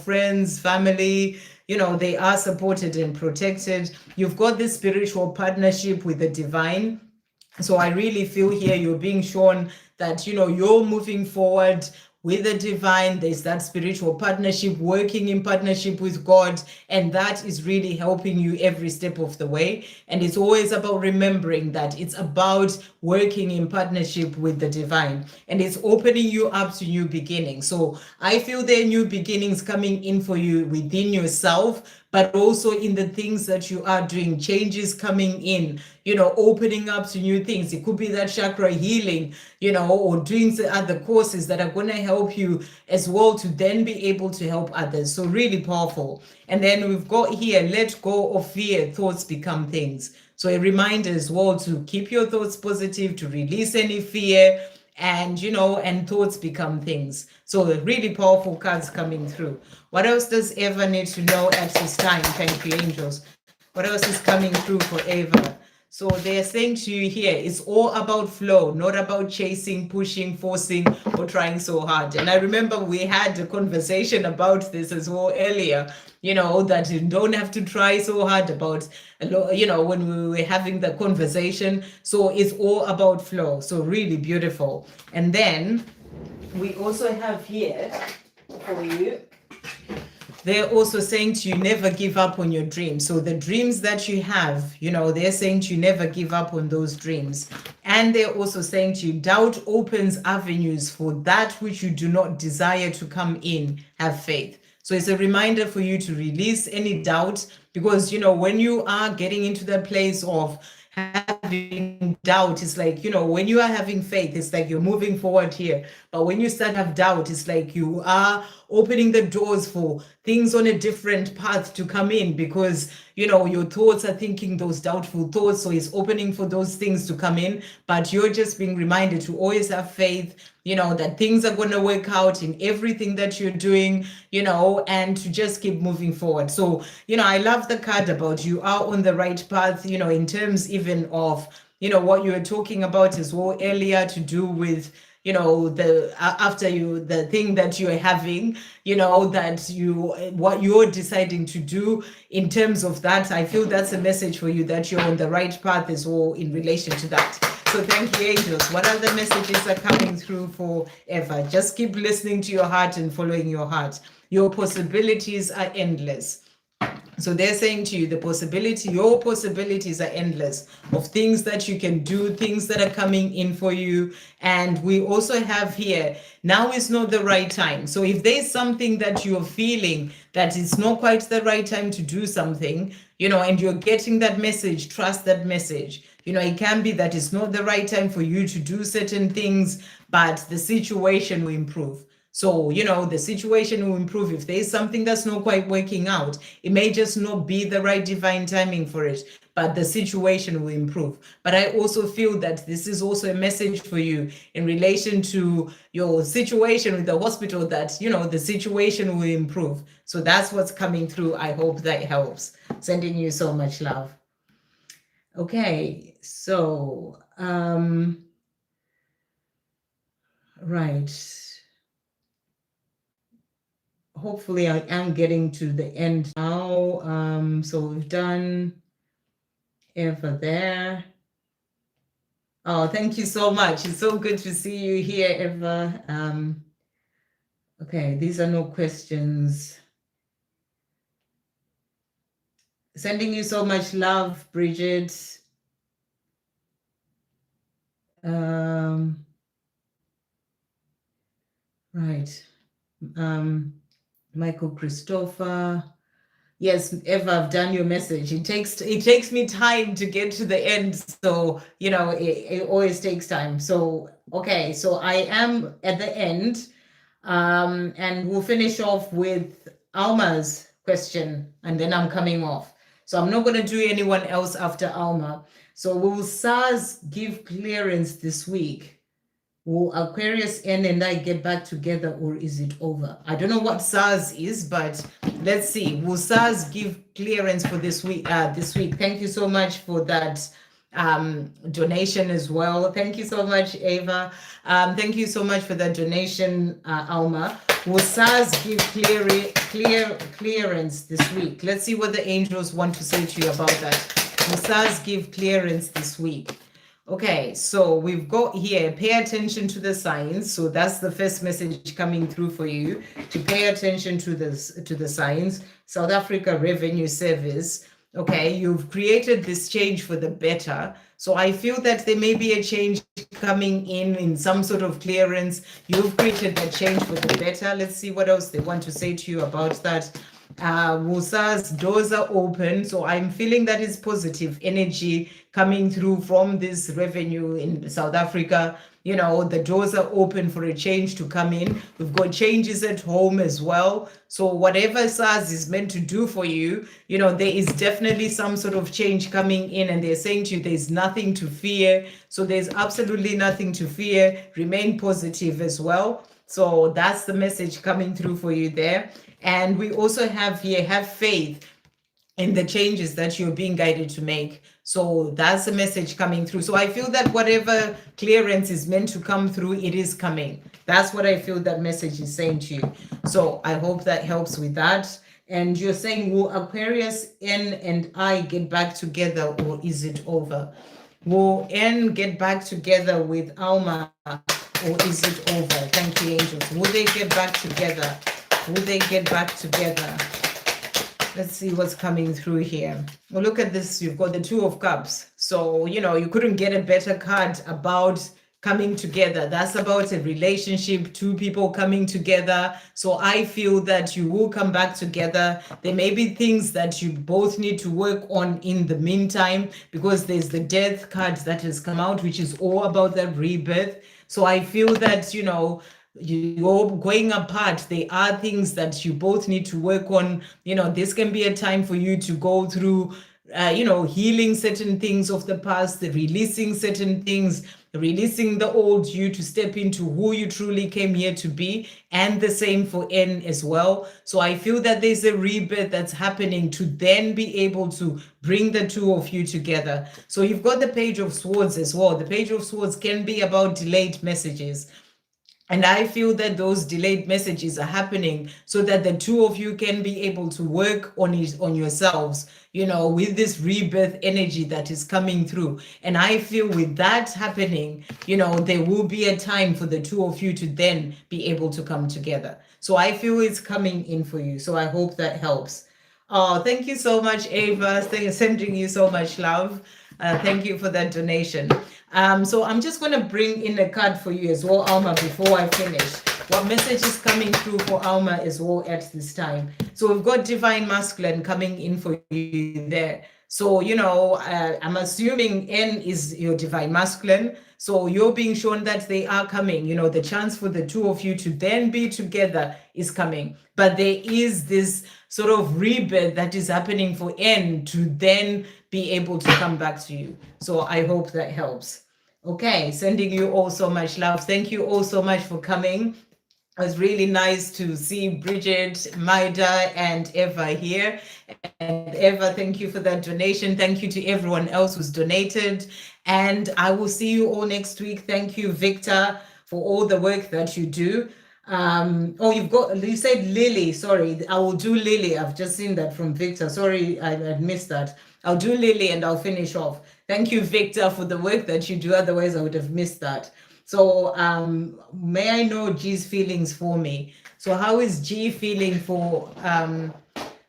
friends, family, they are supported and protected. You've got this spiritual partnership with the divine. So I really feel here you're being shown that, you're moving forward with the divine. There's that spiritual partnership, working in partnership with God, and that is really helping you every step of the way. And it's always about remembering that it's about working in partnership with the divine, and it's opening you up to new beginnings. So I feel there are new beginnings coming in for you within yourself, but also in the things that you are doing, changes coming in, opening up to new things. It could be that chakra healing, or doing the other courses that are going to help you as well to then be able to help others. So really powerful. And then we've got here, let go of fear, thoughts become things. So a reminder as well to keep your thoughts positive, to release any fear, and and thoughts become things. So really powerful cards coming through. What else does Eva need to know at this time? Thank you, angels. What else is coming through for Eva? So they're saying to you here, it's all about flow, not about chasing, pushing, forcing, or trying so hard. And I remember we had a conversation about this as well earlier, that you don't have to try so hard about, when we were having the conversation. So it's all about flow. So really beautiful. And then we also have here for you, they're also saying to you, never give up on your dreams. So the dreams that you have, they're saying to you, never give up on those dreams. And they're also saying to you, doubt opens avenues for that which you do not desire to come in. Have faith. So it's a reminder for you to release any doubt, because, when you are getting into that place of having having doubt, it's like, you know, when you are having faith, it's like you're moving forward here. But when you start to have doubt, it's like you are opening the doors for things on a different path to come in, because, you know, your thoughts are thinking those doubtful thoughts. So it's opening for those things to come in. But you're just being reminded to always have faith, you know, that things are going to work out in everything that you're doing, you know, and to just keep moving forward. So, you know, I love the card about you are on the right path, you know, in terms even of, you know, what you were talking about as well earlier, to do with, you know, the after you, the thing that you're having, you know, that you, what you're deciding to do in terms of that. I feel that's a message for you, that you're on the right path as well in relation to that. So thank you, angels. What other messages are coming through for Eva? Just keep listening to your heart and following your heart. Your possibilities are endless. So they're saying to you, the possibility, your possibilities are endless of things that you can do, things that are coming in for you. And we also have here, now is not the right time. So if there's something that you're feeling that it's not quite the right time to do something, you know, and you're getting that message, trust that message. You know, it can be that it's not the right time for you to do certain things, but the situation will improve. So, you know, the situation will improve. If there's something that's not quite working out, it may just not be the right divine timing for it, but the situation will improve. But I also feel that this is also a message for you in relation to your situation with the hospital, that, you know, the situation will improve. So that's what's coming through. I hope that helps. Sending you so much love. Okay, so, right. Hopefully I am getting to the end now. So we've done Eva there. Oh, thank you so much. It's so good to see you here, Eva. Okay, these are no questions. Sending you so much love, Bridget. Right. Michael Christopher. Yes, Eva, I've done your message. It takes me time to get to the end. So, you know, it always takes time. So, okay, so I am at the end. And we'll finish off with Alma's question, and then I'm coming off. So I'm not going to do anyone else after Alma. So will SARS give clearance this week? Will Aquarius N and I get back together, or is it over? I don't know what SARS is, but let's see. Will SARS give clearance for this week? Thank you so much for that donation as well. Thank you so much, Ava. Thank you so much for that donation, Alma. Will SARS give clearance this week? Let's see what the angels want to say to you about that. Will SARS give clearance this week? Okay, so we've got here, pay attention to the signs. So that's the first message coming through for you, to pay attention to the signs. South Africa Revenue Service. Okay, you've created this change for the better. So I feel that there may be a change coming in some sort of clearance. You've created that change for the better. Let's see what else they want to say to you about that. Musa's doors are open, so I'm feeling that is positive energy coming through from this revenue in South Africa. You know, the doors are open for a change to come in. We've got changes at home as well. So whatever SARS is meant to do for you, you know, there is definitely some sort of change coming in, and they're saying to you, there's nothing to fear. So there's absolutely nothing to fear. Remain positive as well. So that's the message coming through for you there. And we also have here, have faith in the changes that you're being guided to make. So that's the message coming through. So I feel that whatever clearance is meant to come through, it is coming. That's what I feel that message is saying to you. So I hope that helps with that. And you're saying, will Aquarius N and I get back together, or is it over? Will N get back together with Alma, or is it over? Thank you, angels. Will they get back together? Will they get back together? Let's see what's coming through here. Well, look at this. You've got the Two of Cups. So, you know, you couldn't get a better card about coming together. That's about a relationship, two people coming together. So I feel that you will come back together. There may be things that you both need to work on in the meantime, because there's the death card that has come out, which is all about the rebirth. So I feel that, you're going apart. There are things that you both need to work on. This can be a time for you to go through healing certain things of the past, releasing certain things, releasing the old you to step into who you truly came here to be, and the same for N as well. So I feel that there's a rebirth that's happening to then be able to bring the two of you together. So you've got the Page of Swords as well. The Page of Swords can be about delayed messages. And I feel that those delayed messages are happening so that the two of you can be able to work on yourselves, with this rebirth energy that is coming through. And I feel with that happening, there will be a time for the two of you to then be able to come together. So I feel it's coming in for you. So I hope that helps. Oh, thank you so much, Ava. Sending you so much love. Thank you for that donation. So I'm just going to bring in a card for you as well, Alma, before I finish. What message is coming through for Alma as well at this time? So we've got Divine Masculine coming in for you there. So, I'm assuming N is your Divine Masculine. So you're being shown that they are coming. The chance for the two of you to then be together is coming. But there is this sort of rebirth that is happening for N to then be able to come back to you. So I hope that helps. Okay, sending you all so much love. Thank you all so much for coming. It was really nice to see Bridget, Maida, and Eva here. And Eva, thank you for that donation. Thank you to everyone else who's donated. And I will see you all next week. Thank you, Victor, for all the work that you do. You said Lily. Sorry, I will do Lily. I've just seen that from Victor. Sorry, I missed that. I'll do Lily and I'll finish off. Thank you, Victor, for the work that you do. Otherwise, I would have missed that. So may I know G's feelings for me? So how is G feeling for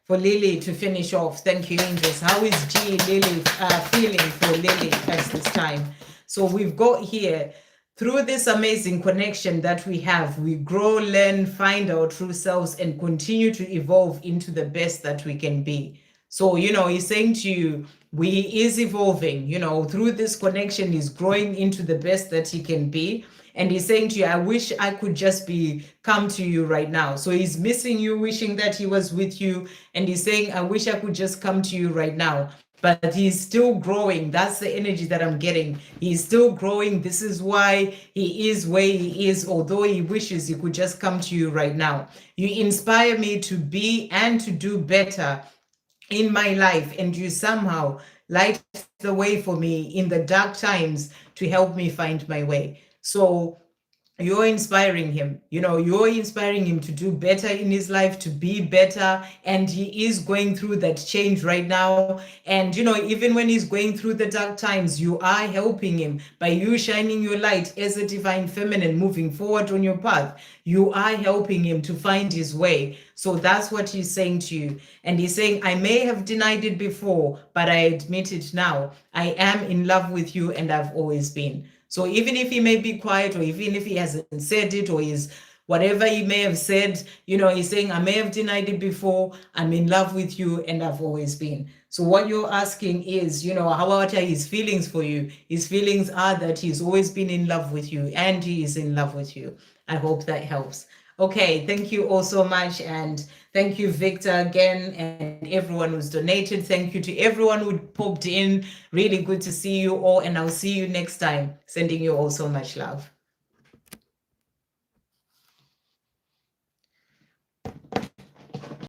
Lily to finish off? Thank you, angels. How is G feeling for Lily at this time? So we've got here, through this amazing connection that we have, we grow, learn, find our true selves, and continue to evolve into the best that we can be. So, he's saying to you, he is evolving, through this connection, he's growing into the best that he can be. And he's saying to you, I wish I could just come to you right now. So he's missing you, wishing that he was with you. And he's saying, I wish I could just come to you right now. But he's still growing. That's the energy that I'm getting. He's still growing. This is why he is where he is, although he wishes he could just come to you right now. You inspire me to be and to do better in my life, and you somehow light the way for me in the dark times to help me find my way. So you're inspiring him, you're inspiring him to do better in his life, to be better. And he is going through that change right now. And, even when he's going through the dark times, you are helping him by you shining your light as a divine feminine moving forward on your path. You are helping him to find his way. So that's what he's saying to you. And he's saying, I may have denied it before, but I admit it now. I am in love with you, and I've always been. So even if he may be quiet, or even if he hasn't said it, or is whatever he may have said, he's saying, I may have denied it before, I'm in love with you, and I've always been. So what you're asking is, what are his feelings for you? His feelings are that he's always been in love with you, and he is in love with you. I hope that helps. Okay, thank you all so much. And thank you, Victor, again, and everyone who's donated. Thank you to everyone who popped in. Really good to see you all. And I'll see you next time. Sending you all so much love.